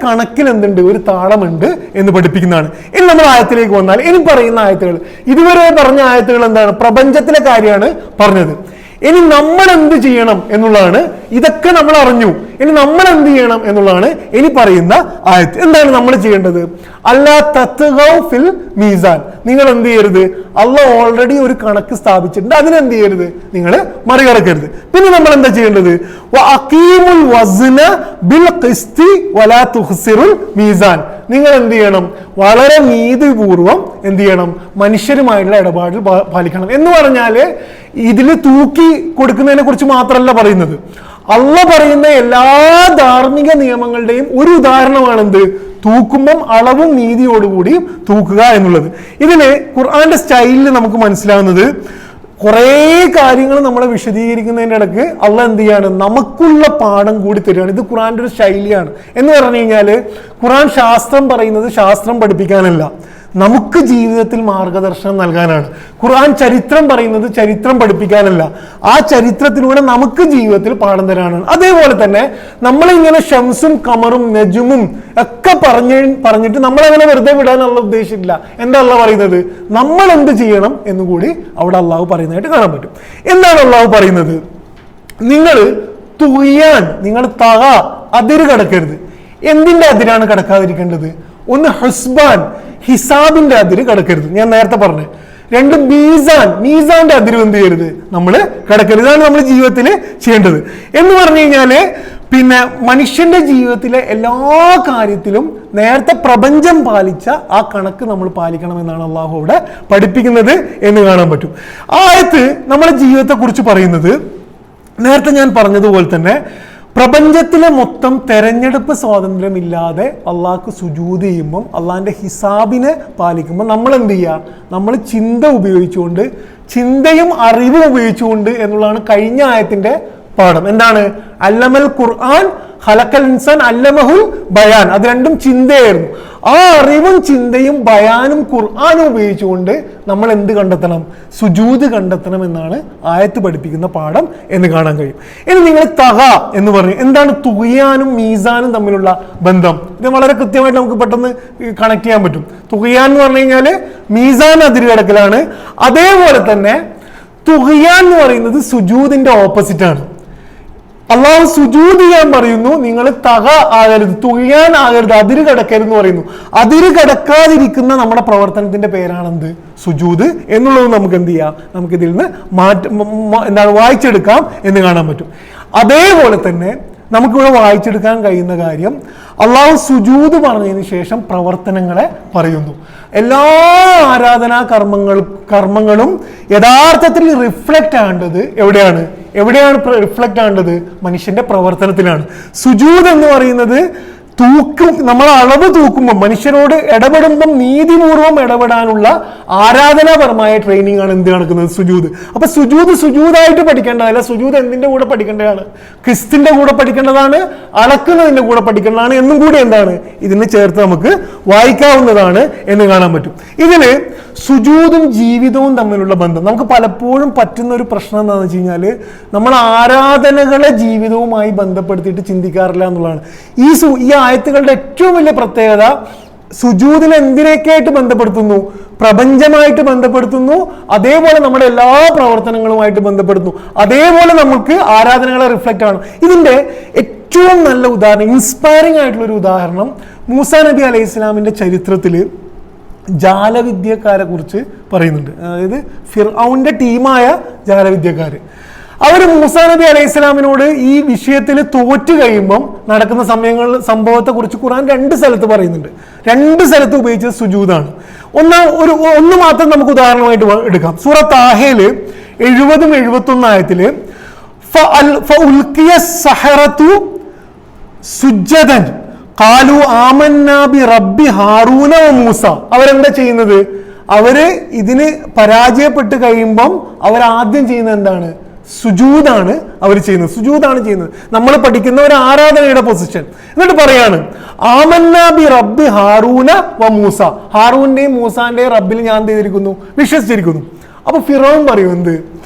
കണക്കിൽ എന്തുണ്ട്? ഒരു താളമുണ്ട് എന്ന് പഠിപ്പിക്കുന്നതാണ്. ഇനി നമ്മൾ ആയത്തിലേക്ക് വന്നാൽ, ഇനി പറയുന്ന ആയത്തുകൾ, ഇതുവരെ പറഞ്ഞ ആയത്തുകൾ എന്താണ്? പ്രപഞ്ചത്തിലെ കാര്യമാണ് പറഞ്ഞത്. ഇനി നമ്മൾ എന്ത് ചെയ്യണം എന്നുള്ളതാണ്. ഇതൊക്കെ നമ്മൾ അറിഞ്ഞു, ഇനി നമ്മൾ എന്ത് ചെയ്യണം എന്നുള്ളതാണ് ഇനി പറയുന്ന ആയത്ത്. എന്താണ് നമ്മൾ ചെയ്യേണ്ടത്? അല്ലാ തത്ഗൗ ഫിൽ മീസാൻ. നിങ്ങൾ എന്ത് ചെയ്യരുത്? അള്ളാഹ് ഓൾറെഡി ഒരു കണക്ക് സ്ഥാപിച്ചിട്ടുണ്ട്, അതിനെന്ത് ചെയ്യരുത്? നിങ്ങൾ മറികടക്കരുത്. പിന്നെ നമ്മൾ എന്താ ചെയ്യേണ്ടത്? വഅഖീമുൽ വസ്ന ബിൽ ഖിസ്തി വലാ തുഖ്സിറുൽ മീസാൻ. നിങ്ങൾ എന്ത് ചെയ്യണം? വളരെ നീതിപൂർവം എന്ത് ചെയ്യണം? മനുഷ്യരുമായിട്ടുള്ള ഇടപാടിൽ പാലിക്കണം എന്ന് പറഞ്ഞാല് ഇതിൽ തൂക്കി കൊടുക്കുന്നതിനെ കുറിച്ച് മാത്രമല്ല പറയുന്നത്. അള്ളാഹ് പറയുന്ന എല്ലാ ധാർമ്മിക നിയമങ്ങളുടെയും ഒരു ഉദാഹരണമാണ് എന്ത്? തൂക്കുമ്പം അളവും നീതിയോടുകൂടി തൂക്കുക എന്നുള്ളത്. ഇതിന് ഖുർആന്റെ സ്റ്റൈലിൽ നമുക്ക് മനസ്സിലാവുന്നത്, കുറേ കാര്യങ്ങൾ നമ്മളെ വിശദീകരിക്കുന്നതിൻ്റെ ഇടയ്ക്ക് അള്ളാഹ് എന്ത് ചെയ്യാണ്? നമുക്കുള്ള പാഠം കൂടി തരികയാണ്. ഇത് ഖുർആന്റെ ഒരു ശൈലിയാണ്. എന്ന് പറഞ്ഞു കഴിഞ്ഞാല് ഖുർആൻ ശാസ്ത്രം പറയുന്നത് ശാസ്ത്രം പഠിപ്പിക്കാനല്ല, നമുക്ക് ജീവിതത്തിൽ മാർഗദർശനം നൽകാനാണ്. ഖുർആൻ ചരിത്രം പറയുന്നത് ചരിത്രം പഠിപ്പിക്കാനല്ല, ആ ചരിത്രത്തിലൂടെ നമുക്ക് ജീവിതത്തിൽ പാഠം തരാനാണ്. അതേപോലെ തന്നെ നമ്മളിങ്ങനെ ഷംസും കമറും നജുമും ഒക്കെ പറഞ്ഞിട്ട് നമ്മളങ്ങനെ വെറുതെ വിടാനുള്ള ഉദ്ദേശമില്ല. എന്താ അള്ളാഹ് പറയുന്നത്? നമ്മൾ എന്ത് ചെയ്യണം എന്നുകൂടി അവിടെ അള്ളാഹു പറയുന്നതായിട്ട് കാണാൻ പറ്റും. എന്താണ് അള്ളാഹു പറയുന്നത്? നിങ്ങൾ തുയ്യാൻ, നിങ്ങൾ അതിര് കടക്കരുത്. എന്തിന്റെ അതിരാണ് കടക്കാതിരിക്കേണ്ടത്? ഒന്ന് ഹുസ്ബാൻ, ഹിസാബിന്റെ അതിര് കടക്കരുത്. ഞാൻ നേരത്തെ പറഞ്ഞു. രണ്ട് മീസാന്റെ അതിര് എന്ത് ചെയ്യരുത്? നമ്മൾ കടക്കരുത്. ഇതാണ് നമ്മൾ ജീവിതത്തിൽ ചെയ്യേണ്ടത്. എന്ന് പറഞ്ഞു കഴിഞ്ഞാല് പിന്നെ മനുഷ്യന്റെ ജീവിതത്തിലെ എല്ലാ കാര്യത്തിലും നേരത്തെ പ്രപഞ്ചം പാലിച്ച ആ കണക്ക് നമ്മൾ പാലിക്കണം എന്നാണ് അള്ളാഹു അവിടെ പഠിപ്പിക്കുന്നത് എന്ന് കാണാൻ പറ്റും. ആയത്ത് നമ്മുടെ ജീവിതത്തെ കുറിച്ച് പറയുന്നത് നേരത്തെ ഞാൻ പറഞ്ഞതുപോലെ തന്നെ പ്രപഞ്ചത്തിലെ മൊത്തം തെരഞ്ഞെടുപ്പ് സ്വാതന്ത്ര്യമില്ലാതെ അള്ളാഹ്ക്ക് സുജൂദ് ചെയ്യുമ്പം അള്ളാഹിന്റെ ഹിസാബിനെ പാലിക്കുമ്പോൾ നമ്മൾ എന്ത് ചെയ്യുക? നമ്മൾ ചിന്ത ഉപയോഗിച്ചുകൊണ്ട്, ചിന്തയും അറിവും ഉപയോഗിച്ചുകൊണ്ട് എന്നുള്ളതാണ് കഴിഞ്ഞ ആയത്തിന്റെ പാഠം. എന്താണ്? അല്ലമൽ ഖുർആൻ ഖലഖൽ ഇൻസാൻ അല്ലമഹുൽ ബയാൻ. അത് രണ്ടും ചിന്തയായിരുന്നു. ആ അറിവും ചിന്തയും ബയാനും ഖുർആനും ഉപയോഗിച്ചുകൊണ്ട് നമ്മൾ എന്ത് കണ്ടെത്തണം? സുജൂദ് കണ്ടെത്തണം എന്നാണ് ആയത്ത് പഠിപ്പിക്കുന്ന പാഠം എന്ന് കാണാൻ കഴിയും. ഇനി നിങ്ങൾ തഗ എന്ന് പറഞ്ഞു. എന്താണ് തുഗിയാനും മീസാനും തമ്മിലുള്ള ബന്ധം? ഇത് വളരെ കൃത്യമായിട്ട് നമുക്ക് പെട്ടെന്ന് കണക്ട് ചെയ്യാൻ പറ്റും. തുഗിയാൻ എന്ന് പറഞ്ഞു കഴിഞ്ഞാൽ മീസാൻ അതിരുകടക്കലാണ്. അതേപോലെ തന്നെ തുഗിയാൻ എന്ന് പറയുന്നത് സുജൂദിന്റെ ഓപ്പോസിറ്റ് ആണ്. അള്ളാഹു സുജൂദ് ചെയ്യാൻ പറയുന്നു, നിങ്ങൾ തഗ ആകരുത്, തുകയാൻ ആകരുത്, അതിര് കടക്കരുത് എന്ന് പറയുന്നു. അതിര് കടക്കാതിരിക്കുന്ന നമ്മുടെ പ്രവർത്തനത്തിന്റെ പേരാണെന്ത്? സുജൂദ് എന്നുള്ളത് നമുക്ക് എന്ത് ചെയ്യാം? നമുക്ക് ഇതിൽ നിന്ന് എന്താണ് വായിച്ചെടുക്കാം എന്ന് കാണാൻ പറ്റും. അതേപോലെ തന്നെ നമുക്കിവിടെ വായിച്ചെടുക്കാൻ കഴിയുന്ന കാര്യം, അള്ളാഹു സുജൂദ് പറഞ്ഞതിന് ശേഷം പ്രവർത്തനങ്ങളെ പറയുന്നു. എല്ലാ ആരാധനാ കർമ്മങ്ങളും യഥാർത്ഥത്തിൽ റിഫ്ലക്റ്റ് ആവേണ്ടത് എവിടെയാണ് റിഫ്ലക്റ്റ് ആവേണ്ടത്? മനുഷ്യന്റെ പ്രവർത്തനത്തിലാണ്. സുജൂദ് എന്ന് പറയുന്നത് നമ്മൾ അളവ് തൂക്കുമ്പോൾ, മനുഷ്യരോട് ഇടപെടുമ്പം നീതിപൂർവം ഇടപെടാനുള്ള ആരാധനാപരമായ ട്രെയിനിങ് ആണ് എന്ത് നടക്കുന്നത്? സുജൂദ്. അപ്പൊ സുജൂദായിട്ട് പഠിക്കേണ്ടതല്ല. സുജൂദ് എന്തിന്റെ കൂടെ പഠിക്കേണ്ടതാണ്? ക്രിസ്തിന്റെ കൂടെ പഠിക്കേണ്ടതാണ്, അളക്കുന്നതിന്റെ കൂടെ പഠിക്കേണ്ടതാണ് എന്നും കൂടി എന്താണ് ഇതിനെ ചേർത്ത് നമുക്ക് വായിക്കാവുന്നതാണ് എന്ന് കാണാൻ പറ്റും. ഇതില് സുജൂദും ജീവിതവും തമ്മിലുള്ള ബന്ധം നമുക്ക് പലപ്പോഴും പറ്റുന്ന ഒരു പ്രശ്നം എന്താണെന്ന് വെച്ച് കഴിഞ്ഞാൽ, നമ്മൾ ആരാധനകളെ ജീവിതവുമായി ബന്ധപ്പെടുത്തിയിട്ട് ചിന്തിക്കാറില്ല എന്നുള്ളതാണ്. ഈ ആയത്തുകളുടെ ഏറ്റവും വലിയ പ്രത്യേകത, സുജൂദിനെ എന്തിനൊക്കെയായിട്ട് ബന്ധപ്പെടുത്തുന്നു? പ്രപഞ്ചമായിട്ട് ബന്ധപ്പെടുത്തുന്നു, അതേപോലെ നമ്മുടെ എല്ലാ പ്രവർത്തനങ്ങളുമായിട്ട് ബന്ധപ്പെടുത്തുന്നു, അതേപോലെ നമുക്ക് ആരാധനകളെ റിഫ്ലക്റ്റ് ആണ്. ഇതിന്റെ ഏറ്റവും നല്ല ഉദാഹരണം, ഇൻസ്പയറിംഗ് ആയിട്ടുള്ള ഒരു ഉദാഹരണം, മൂസാ നബി അലൈഹി ഇസ്ലാമിന്റെ ചരിത്രത്തിൽ ജാലവിദ്യക്കാരെ കുറിച്ച് പറയുന്നുണ്ട്. അതായത് ഫിർഔന്റെ ടീമായ ജാലവിദ്യക്കാര്. അവർ മൂസാ നബി അലൈഹി ഇസ്ലാമിനോട് ഈ വിഷയത്തിൽ തോറ്റു കഴിയുമ്പം നടക്കുന്ന സംഭവത്തെ കുറിച്ച് ഖുർആൻ 2 സ്ഥലത്ത് പറയുന്നുണ്ട്. 2 സ്ഥലത്ത് ഉപയോഗിച്ചത് സുജൂദാണ്. ഒന്ന് മാത്രം നമുക്ക് ഉദാഹരണമായിട്ട് എടുക്കാം. സൂറത്ത് താഹയില് 70-71 ആയത്തില് സുജ്ജദൻ ഖാലു ആമന്നാ ബി റബ്ബി ഹാറൂന വ മൂസ. അവരെന്താ ചെയ്യുന്നത്? അവര് ഇതിന് പരാജയപ്പെട്ട് കഴിയുമ്പം അവരാദ്യം ചെയ്യുന്നത് എന്താണ്? സുജൂദാണ് അവർ ചെയ്യുന്നത്. നമ്മൾ പഠിക്കുന്ന ഒരു ആരാധനയുടെ പൊസിഷൻ. എന്നിട്ട് പറയാണ് ആമന്നാ ബി റബ്ബി ഹാറൂന വ മൂസ. ഹാറൂന്റെയും മൂസാന്റെയും റബ്ബിൽ ഞാൻ എന്ത് ചെയ്തിരിക്കുന്നു? വിശ്വസിച്ചിരിക്കുന്നു. അപ്പൊ ഫിറൗൻ പറയും, എന്ത്?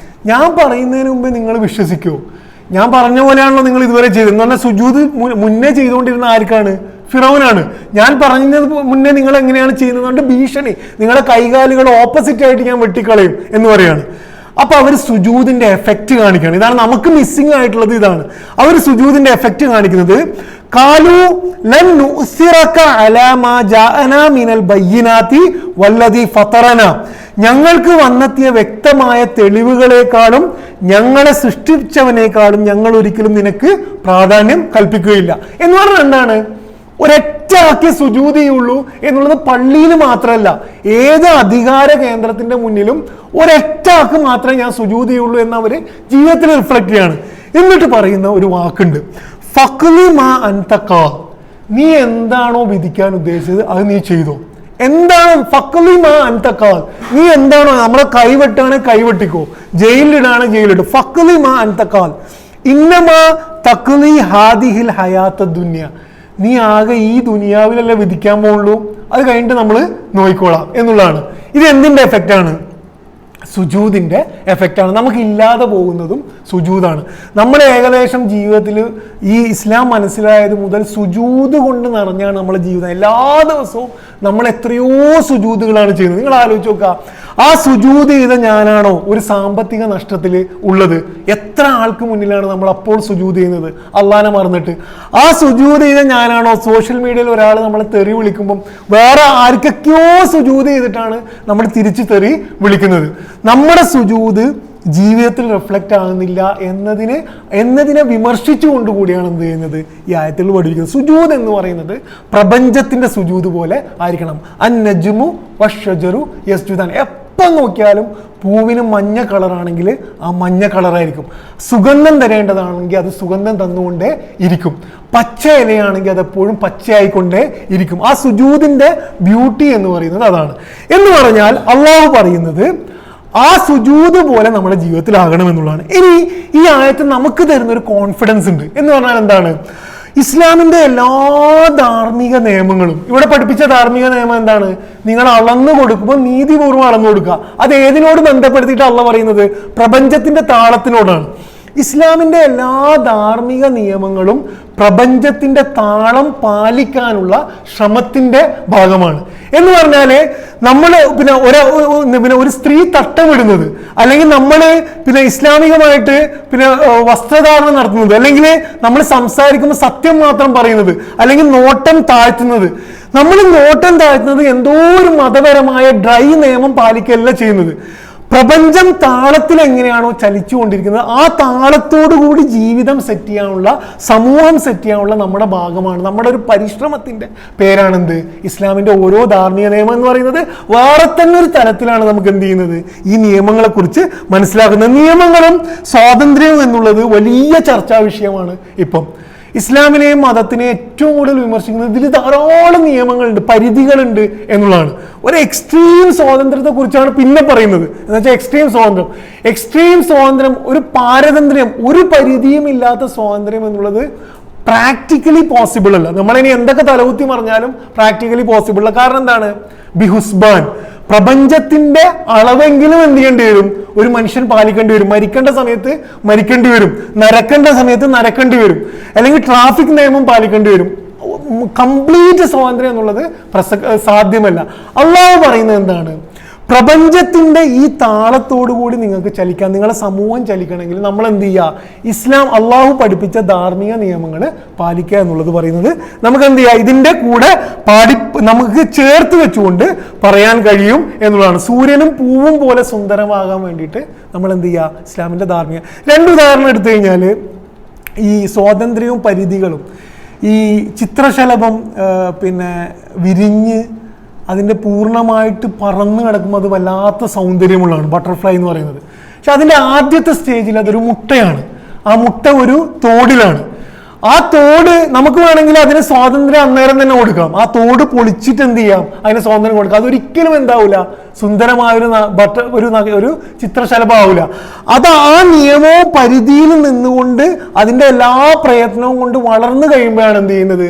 ഞാൻ പറയുന്നതിന് മുമ്പ് നിങ്ങൾ വിശ്വസിക്കുമോ? ഞാൻ പറഞ്ഞ പോലെയാണല്ലോ നിങ്ങൾ ഇതുവരെ ചെയ്തത് എന്ന് പറഞ്ഞാൽ സുജൂദ് മുന്നേ ചെയ്തുകൊണ്ടിരുന്ന ആർക്കാണ്? ഫിറൗനാണ്. ഞാൻ പറഞ്ഞത് മുന്നേ നിങ്ങൾ എങ്ങനെയാണ് ചെയ്യുന്നത് കൊണ്ട് ഭീഷണി, നിങ്ങളെ കൈകാലുകൾ ഓപ്പോസിറ്റ് ആയിട്ട് ഞാൻ വെട്ടിക്കളയും എന്ന് പറയാണ്. അപ്പൊ അവർ സുജൂദിന്റെ എഫക്റ്റ് കാണിക്കുകയാണ്. ഇതാണ് നമുക്ക് മിസ്സിംഗ് ആയിട്ടുള്ളത്. ഇതാണ് അവർ സുജൂദിന്റെ എഫക്റ്റ് കാണിക്കുന്നത്. ഖാലു ലൻ നുസിറക അലാ മാ ജാഅനാ മിനൽ ബയ്യിനാതി വല്ലദി ഫതറന. ഞങ്ങൾക്ക് വന്നെത്തിയ വ്യക്തമായ തെളിവുകളെക്കാളും ഞങ്ങളെ സൃഷ്ടിച്ചവനേക്കാളും ഞങ്ങൾ ഒരിക്കലും നിനക്ക് പ്രാധാന്യം കൽപ്പിക്കുകയില്ല എന്ന് പറഞ്ഞാൽ എന്താണ്? ഒരൊറ്റ ആക്കി സുജൂദ് ചെയ്യുള്ളൂ എന്നുള്ളത് പള്ളിയിൽ മാത്രമല്ല, ഏത് അധികാര കേന്ദ്രത്തിന്റെ മുന്നിലും ഒരൊറ്റ ആക്ക് മാത്രമേ ഞാൻ സുജൂദ് ചെയ്യുള്ളൂ എന്ന് അവര് ജീവിതത്തിൽ റിഫ്ലക്ട് ചെയ്യാണ്. എന്നിട്ട് പറയുന്ന ഒരു വാക്കുണ്ട്, ഫഖ്ലി മാ അൻത ഖാൽ. നീ എന്താണോ വിധിക്കാൻ ഉദ്ദേശിച്ചത് അത് നീ ചെയ്തോ. എന്താണ് ഫഖ്ലി മാ അൻത ഖാൽ? നീ എന്താണോ, നമ്മളെ കൈവെട്ടാണ് കൈവെട്ടിക്കോ, ജയിലിലിടാണ് ജയിലിട്ടു. ഫഖ്ലി മാ അൻത ഖാൽ ഇന്നമാ തഖ്ലി ഹാദിഹിൽ ഹയാത്ത ദുനിയ. നീ ആകെ ഈ ദുനിയാവിലല്ലേ വിധിക്കാൻ പോകുള്ളൂ, അത് കഴിഞ്ഞിട്ട് നമ്മൾ നോക്കിക്കോളാം എന്നുള്ളതാണ്. ഇത് എന്തിന്റെ എഫക്റ്റ് ആണ്? സുജൂദിന്റെ എഫക്റ്റ് ആണ്. നമുക്ക് ഇല്ലാതെ പോകുന്നതും സുജൂദാണ്. നമ്മൾ ഏകദേശം ജീവിതത്തിൽ ഈ ഇസ്ലാം മനസ്സിലായത് മുതൽ സുജൂദ് കൊണ്ട് നിറഞ്ഞാണ് നമ്മുടെ ജീവിതം. എല്ലാ ദിവസവും നമ്മൾ എത്രയോ സുജൂദുകളാണ് ചെയ്യുന്നത്. നിങ്ങൾ ആലോചിച്ച് നോക്കുക, ആ സുജൂദ് ചെയ്ത ഞാനാണോ ഒരു സാമ്പത്തിക നഷ്ടത്തിൽ ഉള്ളത്? എത്ര ആൾക്ക് മുന്നിലാണ് നമ്മൾ അപ്പോൾ സുജൂദ് ചെയ്യുന്നത് അള്ളാനെ മറന്നിട്ട്? ആ സുജൂദ് ചെയ്ത ഞാനാണോ സോഷ്യൽ മീഡിയയിൽ ഒരാൾ നമ്മളെ തെറി വിളിക്കുമ്പം വേറെ ആർക്കൊക്കെയോ സുജൂദ് ചെയ്തിട്ടാണ് നമ്മൾ തിരിച്ച് തെറി വിളിക്കുന്നത്? നമ്മുടെ സുജൂദ് ജീവിതത്തിൽ റിഫ്ലക്റ്റ് ആകുന്നില്ല എന്നതിനെ വിമർശിച്ചുകൊണ്ടുകൂടിയാണ് എന്ത് ചെയ്യുന്നത് ഈ ആയത്തിൽ പഠിപ്പിക്കുന്നത്. സുജൂദ് എന്ന് പറയുന്നത് പ്രപഞ്ചത്തിന്റെ സുജൂദ് പോലെ ആയിരിക്കണം. അൻ നജ്മു വഷ്ഷജറു യസ്ജുദാൻ. എപ്പം നോക്കിയാലും പൂവിന് മഞ്ഞ കളറാണെങ്കിൽ ആ മഞ്ഞ കളറായിരിക്കും. സുഗന്ധം തരേണ്ടതാണെങ്കിൽ അത് സുഗന്ധം തന്നുകൊണ്ടേ ഇരിക്കും. പച്ച ഇലയാണെങ്കിൽ അത് എപ്പോഴും പച്ചയായിക്കൊണ്ടേ ഇരിക്കും. ആ സുജൂദിന്റെ ബ്യൂട്ടി എന്ന് പറയുന്നത് അതാണ്. എന്ന് പറഞ്ഞാൽ അള്ളാഹു പറയുന്നത് ആ സുജൂദ് പോലെ നമ്മുടെ ജീവിതത്തിലാകണമെന്നുള്ളതാണ്. ഇനി ഈ ആയത്ത് നമുക്ക് തരുന്ന ഒരു കോൺഫിഡൻസ് ഉണ്ട്. എന്ന് പറഞ്ഞാൽ എന്താണ്? ഇസ്ലാമിന്റെ എല്ലാ ധാർമ്മിക നിയമങ്ങളും, ഇവിടെ പഠിപ്പിച്ച ധാർമ്മിക നിയമം എന്താണ്? നിങ്ങൾ അളന്നു കൊടുക്കുമ്പോൾ നീതിപൂർവ്വം അളന്നു കൊടുക്കുക. അത് ഏതിനോട് ബന്ധപ്പെടുത്തിയിട്ട് അള്ള പറയുന്നത്? പ്രപഞ്ചത്തിന്റെ താളത്തിനോടാണ്. ഇസ്ലാമിന്റെ എല്ലാ ധാർമ്മിക നിയമങ്ങളും പ്രപഞ്ചത്തിന്റെ താളം പാലിക്കാനുള്ള ശ്രമത്തിന്റെ ഭാഗമാണ്. എന്ന് പറഞ്ഞാല് നമ്മള് പിന്നെ ഒരു സ്ത്രീ തട്ടമിടുന്നത്, അല്ലെങ്കിൽ നമ്മള് ഇസ്ലാമികമായിട്ട് വസ്ത്രധാരണം നടത്തുന്നത്, അല്ലെങ്കിൽ നമ്മൾ സംസാരിക്കുമ്പോൾ സത്യം മാത്രം പറയുന്നത്, അല്ലെങ്കിൽ നോട്ടം താഴ്ത്തുന്നത്, നമ്മൾ നോട്ടം താഴ്ത്തുന്നത് എന്തോ ഒരു മതപരമായ ഡ്രൈ നിയമം പാലിക്കല്ല ചെയ്യുന്നത്. പ്രപഞ്ചം താളത്തിൽ എങ്ങനെയാണോ ചലിച്ചുകൊണ്ടിരിക്കുന്നത് ആ താളത്തോടു കൂടി ജീവിതം സെറ്റ് ചെയ്യാനുള്ള, സമൂഹം സെറ്റ് ചെയ്യാനുള്ള നമ്മുടെ ഭാഗമാണ്, നമ്മുടെ ഒരു പരിശ്രമത്തിന്റെ പേരാണെന്ത്? ഇസ്ലാമിന്റെ ഓരോ ധാർമ്മിക നിയമം എന്ന് പറയുന്നത് വേറെ തന്നെ ഒരു തലത്തിലാണ് നമുക്ക് എന്ത് ചെയ്യുന്നത്? ഈ നിയമങ്ങളെ കുറിച്ച് മനസ്സിലാക്കുന്നത്. നിയമങ്ങളും സ്വാതന്ത്ര്യവും എന്നുള്ളത് വലിയ ചർച്ചാ വിഷയമാണ് ഇപ്പം. ഇസ്ലാമിനെയും മതത്തിനെയും ഏറ്റവും കൂടുതൽ വിമർശിക്കുന്നത് ഇതിൽ ധാരാളം നിയമങ്ങളുണ്ട്, പരിധികളുണ്ട് എന്നുള്ളതാണ്. ഒരു എക്സ്ട്രീം സ്വാതന്ത്ര്യത്തെ കുറിച്ചാണ് പിന്നെ പറയുന്നത്. എന്ന് വെച്ചാൽ എക്സ്ട്രീം സ്വാതന്ത്ര്യം, ഒരു പാരതന്ത്ര്യം, ഒരു പരിധിയും ഇല്ലാത്ത സ്വാതന്ത്ര്യം എന്നുള്ളത് പ്രാക്ടിക്കലി പോസിബിൾ അല്ല. നമ്മളിനി എന്തൊക്കെ തലകുത്തി പറഞ്ഞാലും പ്രാക്ടിക്കലി പോസിബിൾ അല്ല. കാരണം എന്താണ്? ബിഹുസ്ബാൻ, പ്രപഞ്ചത്തിന്റെ അളവെങ്കിലും എന്ത് ചെയ്യേണ്ടി വരും? ഒരു മനുഷ്യൻ പാലിക്കേണ്ടി വരും. മരിക്കേണ്ട സമയത്ത് മരിക്കേണ്ടി വരും, നരക്കേണ്ട സമയത്ത് നരക്കേണ്ടി വരും, അല്ലെങ്കിൽ ട്രാഫിക് നിയമം പാലിക്കേണ്ടി വരും. കംപ്ലീറ്റ് സ്വാതന്ത്ര്യം എന്നുള്ളത് സാധ്യമല്ല. അള്ളാഹു പറയുന്നത് എന്താണ്? പ്രപഞ്ചത്തിന്റെ ഈ താളത്തോടു കൂടി നിങ്ങൾക്ക് ചലിക്കാൻ, നിങ്ങളെ സമൂഹം ചലിക്കണമെങ്കിൽ നമ്മൾ എന്ത് ചെയ്യുക? ഇസ്ലാം അള്ളാഹു പഠിപ്പിച്ച ധാർമ്മിക നിയമങ്ങൾ പാലിക്കുക എന്നുള്ളത് പറയുന്നത് നമുക്ക് എന്ത് ചെയ്യുക? ഇതിന്റെ കൂടെ നമുക്ക് ചേർത്ത് വെച്ചുകൊണ്ട് പറയാൻ കഴിയും എന്നുള്ളതാണ്. സൂര്യനും പൂവും പോലെ സുന്ദരമാകാൻ വേണ്ടിയിട്ട് നമ്മൾ എന്ത് ചെയ്യുക? ഇസ്ലാമിന്റെ ധാർമ്മിക രണ്ട് ഉദാഹരണം എടുത്തു കഴിഞ്ഞാൽ, ഈ സ്വാതന്ത്ര്യവും പരിധികളും, ഈ ചിത്രശലഭം വിരിഞ്ഞ് അതിൻ്റെ പൂർണ്ണമായിട്ട് പറന്ന് കിടക്കുമ്പോൾ അത് വല്ലാത്ത സൗന്ദര്യമുള്ളതാണ്, ബട്ടർഫ്ലൈ എന്ന് പറയുന്നത്. പക്ഷെ അതിൻ്റെ ആദ്യത്തെ സ്റ്റേജിൽ അതൊരു മുട്ടയാണ്. ആ മുട്ട ഒരു തോടിലാണ്. ആ തോട് നമുക്ക് വേണമെങ്കിൽ അതിന് സ്വാതന്ത്ര്യം അന്നേരം തന്നെ കൊടുക്കാം. ആ തോട് പൊളിച്ചിട്ട് എന്ത് ചെയ്യാം? അതിന് സ്വാതന്ത്ര്യം കൊടുക്കാം. അതൊരിക്കലും എന്താവില്ല? സുന്ദരമായൊരു ഒരു ചിത്രശലഭമാവില്ല. അത് ആ നിയമവും പരിധിയിൽ നിന്നുകൊണ്ട് അതിൻ്റെ എല്ലാ പ്രയത്നവും കൊണ്ട് വളർന്നു കഴിയുമ്പോഴാണ് എന്ത് ചെയ്യുന്നത്?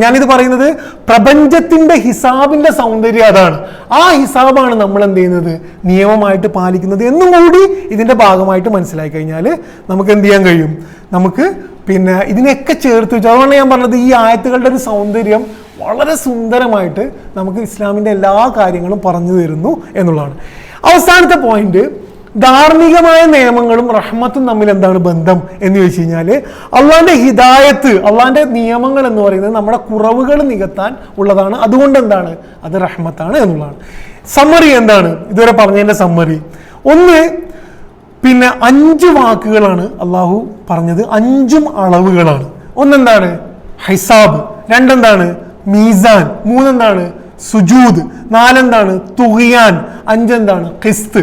ഞാനിത് പറയുന്നത് പ്രപഞ്ചത്തിന്റെ ഹിസാബിന്റെ സൗന്ദര്യം അതാണ്. ആ ഹിസാബാണ് നമ്മൾ എന്ത് ചെയ്യുന്നത്? നിയമമായിട്ട് പാലിക്കുന്നത് എന്നും കൂടി ഇതിന്റെ ഭാഗമായിട്ട് മനസ്സിലാക്കി കഴിഞ്ഞാൽ നമുക്ക് എന്ത് ചെയ്യാൻ കഴിയും? നമുക്ക് ഇതിനെയൊക്കെ ചേർത്ത് വെച്ചു. അതുകൊണ്ട് ഞാൻ പറഞ്ഞത് ഈ ആയത്തുകളുടെ ഒരു സൗന്ദര്യം വളരെ സുന്ദരമായിട്ട് നമുക്ക് ഇസ്ലാമിന്റെ എല്ലാ കാര്യങ്ങളും പറഞ്ഞു തരുന്നു എന്നുള്ളതാണ്. അവസാനത്തെ പോയിന്റ്, ധാർമ്മികമായ നിയമങ്ങളും റഹ്മത്തും തമ്മിൽ എന്താണ് ബന്ധം എന്ന് ചോദിച്ചു കഴിഞ്ഞാൽ, അള്ളാന്റെ ഹിദായത്ത്, അള്ളാന്റെ നിയമങ്ങൾ എന്ന് പറയുന്നത് നമ്മുടെ കുറവുകൾ നികത്താൻ ഉള്ളതാണ്. അതുകൊണ്ട് എന്താണ്? അത് റഹ്മത്താണ് എന്നുള്ളതാണ്. സമ്മറി എന്താണ്? ഇതുവരെ പറഞ്ഞതിന്റെ സമ്മറി ഒന്ന്, 5 വാക്കുകളാണ് അള്ളാഹു പറഞ്ഞത്, 5 അളവുകളാണ്. ഒന്നെന്താണ്? ഹിസാബ്. രണ്ടെന്താണ്? മീസാൻ. മൂന്നെന്താണ്? സുജൂദ്. 4 എന്താണ്? തുഗിയാൻ. 5 എന്താണ്? ഖിസ്ത്.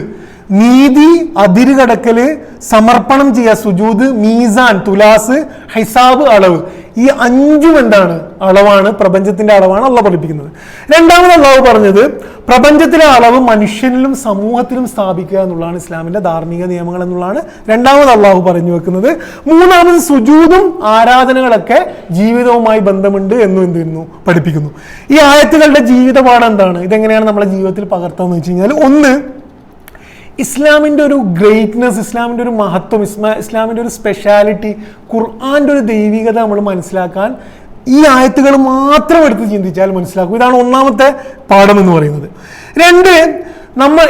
നീതി, അതിരുകടക്കല്, സമർപ്പണം ചെയ്യുക, സുജൂദ്, മീസാൻ, തുലാസ്, ഹിസാബ്, അളവ്. ഈ 5 എന്താണ്? അളവാണ്, പ്രപഞ്ചത്തിന്റെ അളവാണ് അള്ളാഹു പഠിപ്പിക്കുന്നത്. രണ്ടാമത് അള്ളാഹു പറഞ്ഞത് പ്രപഞ്ചത്തിലെ അളവ് മനുഷ്യനിലും സമൂഹത്തിലും സ്ഥാപിക്കുക എന്നുള്ളതാണ് ഇസ്ലാമിന്റെ ധാർമ്മിക നിയമങ്ങൾ എന്നുള്ളതാണ് രണ്ടാമത് അള്ളാഹു പറഞ്ഞു വെക്കുന്നത്. മൂന്നാമത് സുജൂദും ആരാധനകളൊക്കെ ജീവിതവുമായി ബന്ധമുണ്ട് എന്നും എന്ത് ചെയ്യുന്നു? പഠിപ്പിക്കുന്നു. ഈ ആയത്തുകളുടെ ജീവിതപാഠം എന്താണ്? ഇതെങ്ങനെയാണ് നമ്മുടെ ജീവിതത്തിൽ പകർത്താന്ന് വെച്ച് കഴിഞ്ഞാൽ, ഒന്ന്, ഇസ്ലാമിൻ്റെ ഒരു ഗ്രേറ്റ്നെസ്, ഇസ്ലാമിൻ്റെ ഒരു മഹത്വം, ഇസ്ലാമിൻ്റെ ഒരു സ്പെഷ്യാലിറ്റി, ഖുർആൻ്റെ ഒരു ദൈവികത നമ്മൾ മനസ്സിലാക്കാൻ ഈ ആയത്തുകൾ മാത്രം എടുത്ത് ചിന്തിച്ചാൽ മനസ്സിലാക്കും. ഇതാണ് ഒന്നാമത്തെ പാഠം എന്ന് പറയുന്നത്. രണ്ട്,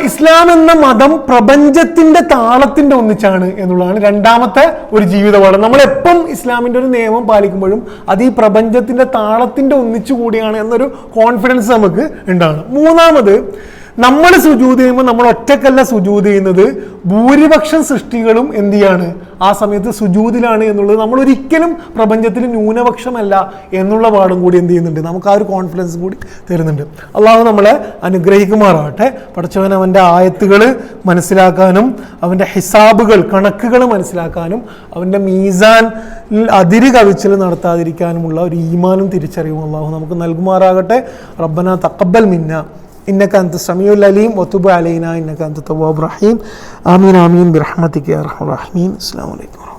ഇസ്ലാം എന്ന മതം പ്രപഞ്ചത്തിന്റെ താളത്തിന്റെ ഒന്നിച്ചാണ് എന്നുള്ളതാണ് രണ്ടാമത്തെ ഒരു ജീവിതപാഠം. നമ്മളെപ്പം ഇസ്ലാമിന്റെ ഒരു നിയമം പാലിക്കുമ്പോഴും അത് ഈ പ്രപഞ്ചത്തിന്റെ താളത്തിന്റെ ഒന്നിച്ചു കൂടിയാണ് എന്നൊരു കോൺഫിഡൻസ് നമുക്ക് ഉണ്ടാകണം. മൂന്നാമത്, നമ്മൾ സുജൂദ് ചെയ്യുമ്പോൾ നമ്മൾ ഒറ്റക്കല്ല സുജൂദ് ചെയ്യുന്നത്, ഭൂരിപക്ഷം സൃഷ്ടികളും എന്ത് ചെയ്യാണ് ആ സമയത്ത് സുജൂദിലാണ് എന്നുള്ളത് നമ്മൾ ഒരിക്കലും പ്രപഞ്ചത്തിൽ ന്യൂനപക്ഷമല്ല എന്നുള്ള പാഠം കൂടി എന്ത് ചെയ്യുന്നുണ്ട്, നമുക്ക് ആ ഒരു കോൺഫിഡൻസ് കൂടി തരുന്നുണ്ട്. അള്ളാഹു നമ്മളെ അനുഗ്രഹിക്കുമാറാവട്ടെ. പടച്ചവൻ അവൻ്റെ ആയത്തുകൾ മനസ്സിലാക്കാനും അവൻ്റെ ഹിസാബുകൾ കണക്കുകൾ മനസ്സിലാക്കാനും അവൻ്റെ മീസാൻ അതിര് കവിച്ചൽ നടത്താതിരിക്കാനുമുള്ള ഒരു ഈമാനും തിരിച്ചറിവും അള്ളാഹു നമുക്ക് നൽകുമാറാകട്ടെ. റബ്ബന തഖബ്ബൽ മിന്ന ഇന്നക അൻത സമീഉൽ അലീം വതുബ് അലൈനാ ഇന്നക അൻത തവ്വാബുർ റഹീം. ആമീൻ ആമീൻ ബിറഹ്മതിക യാ അർഹമർ റഹീമീൻ. അസ്സലാമു അലൈക്കും.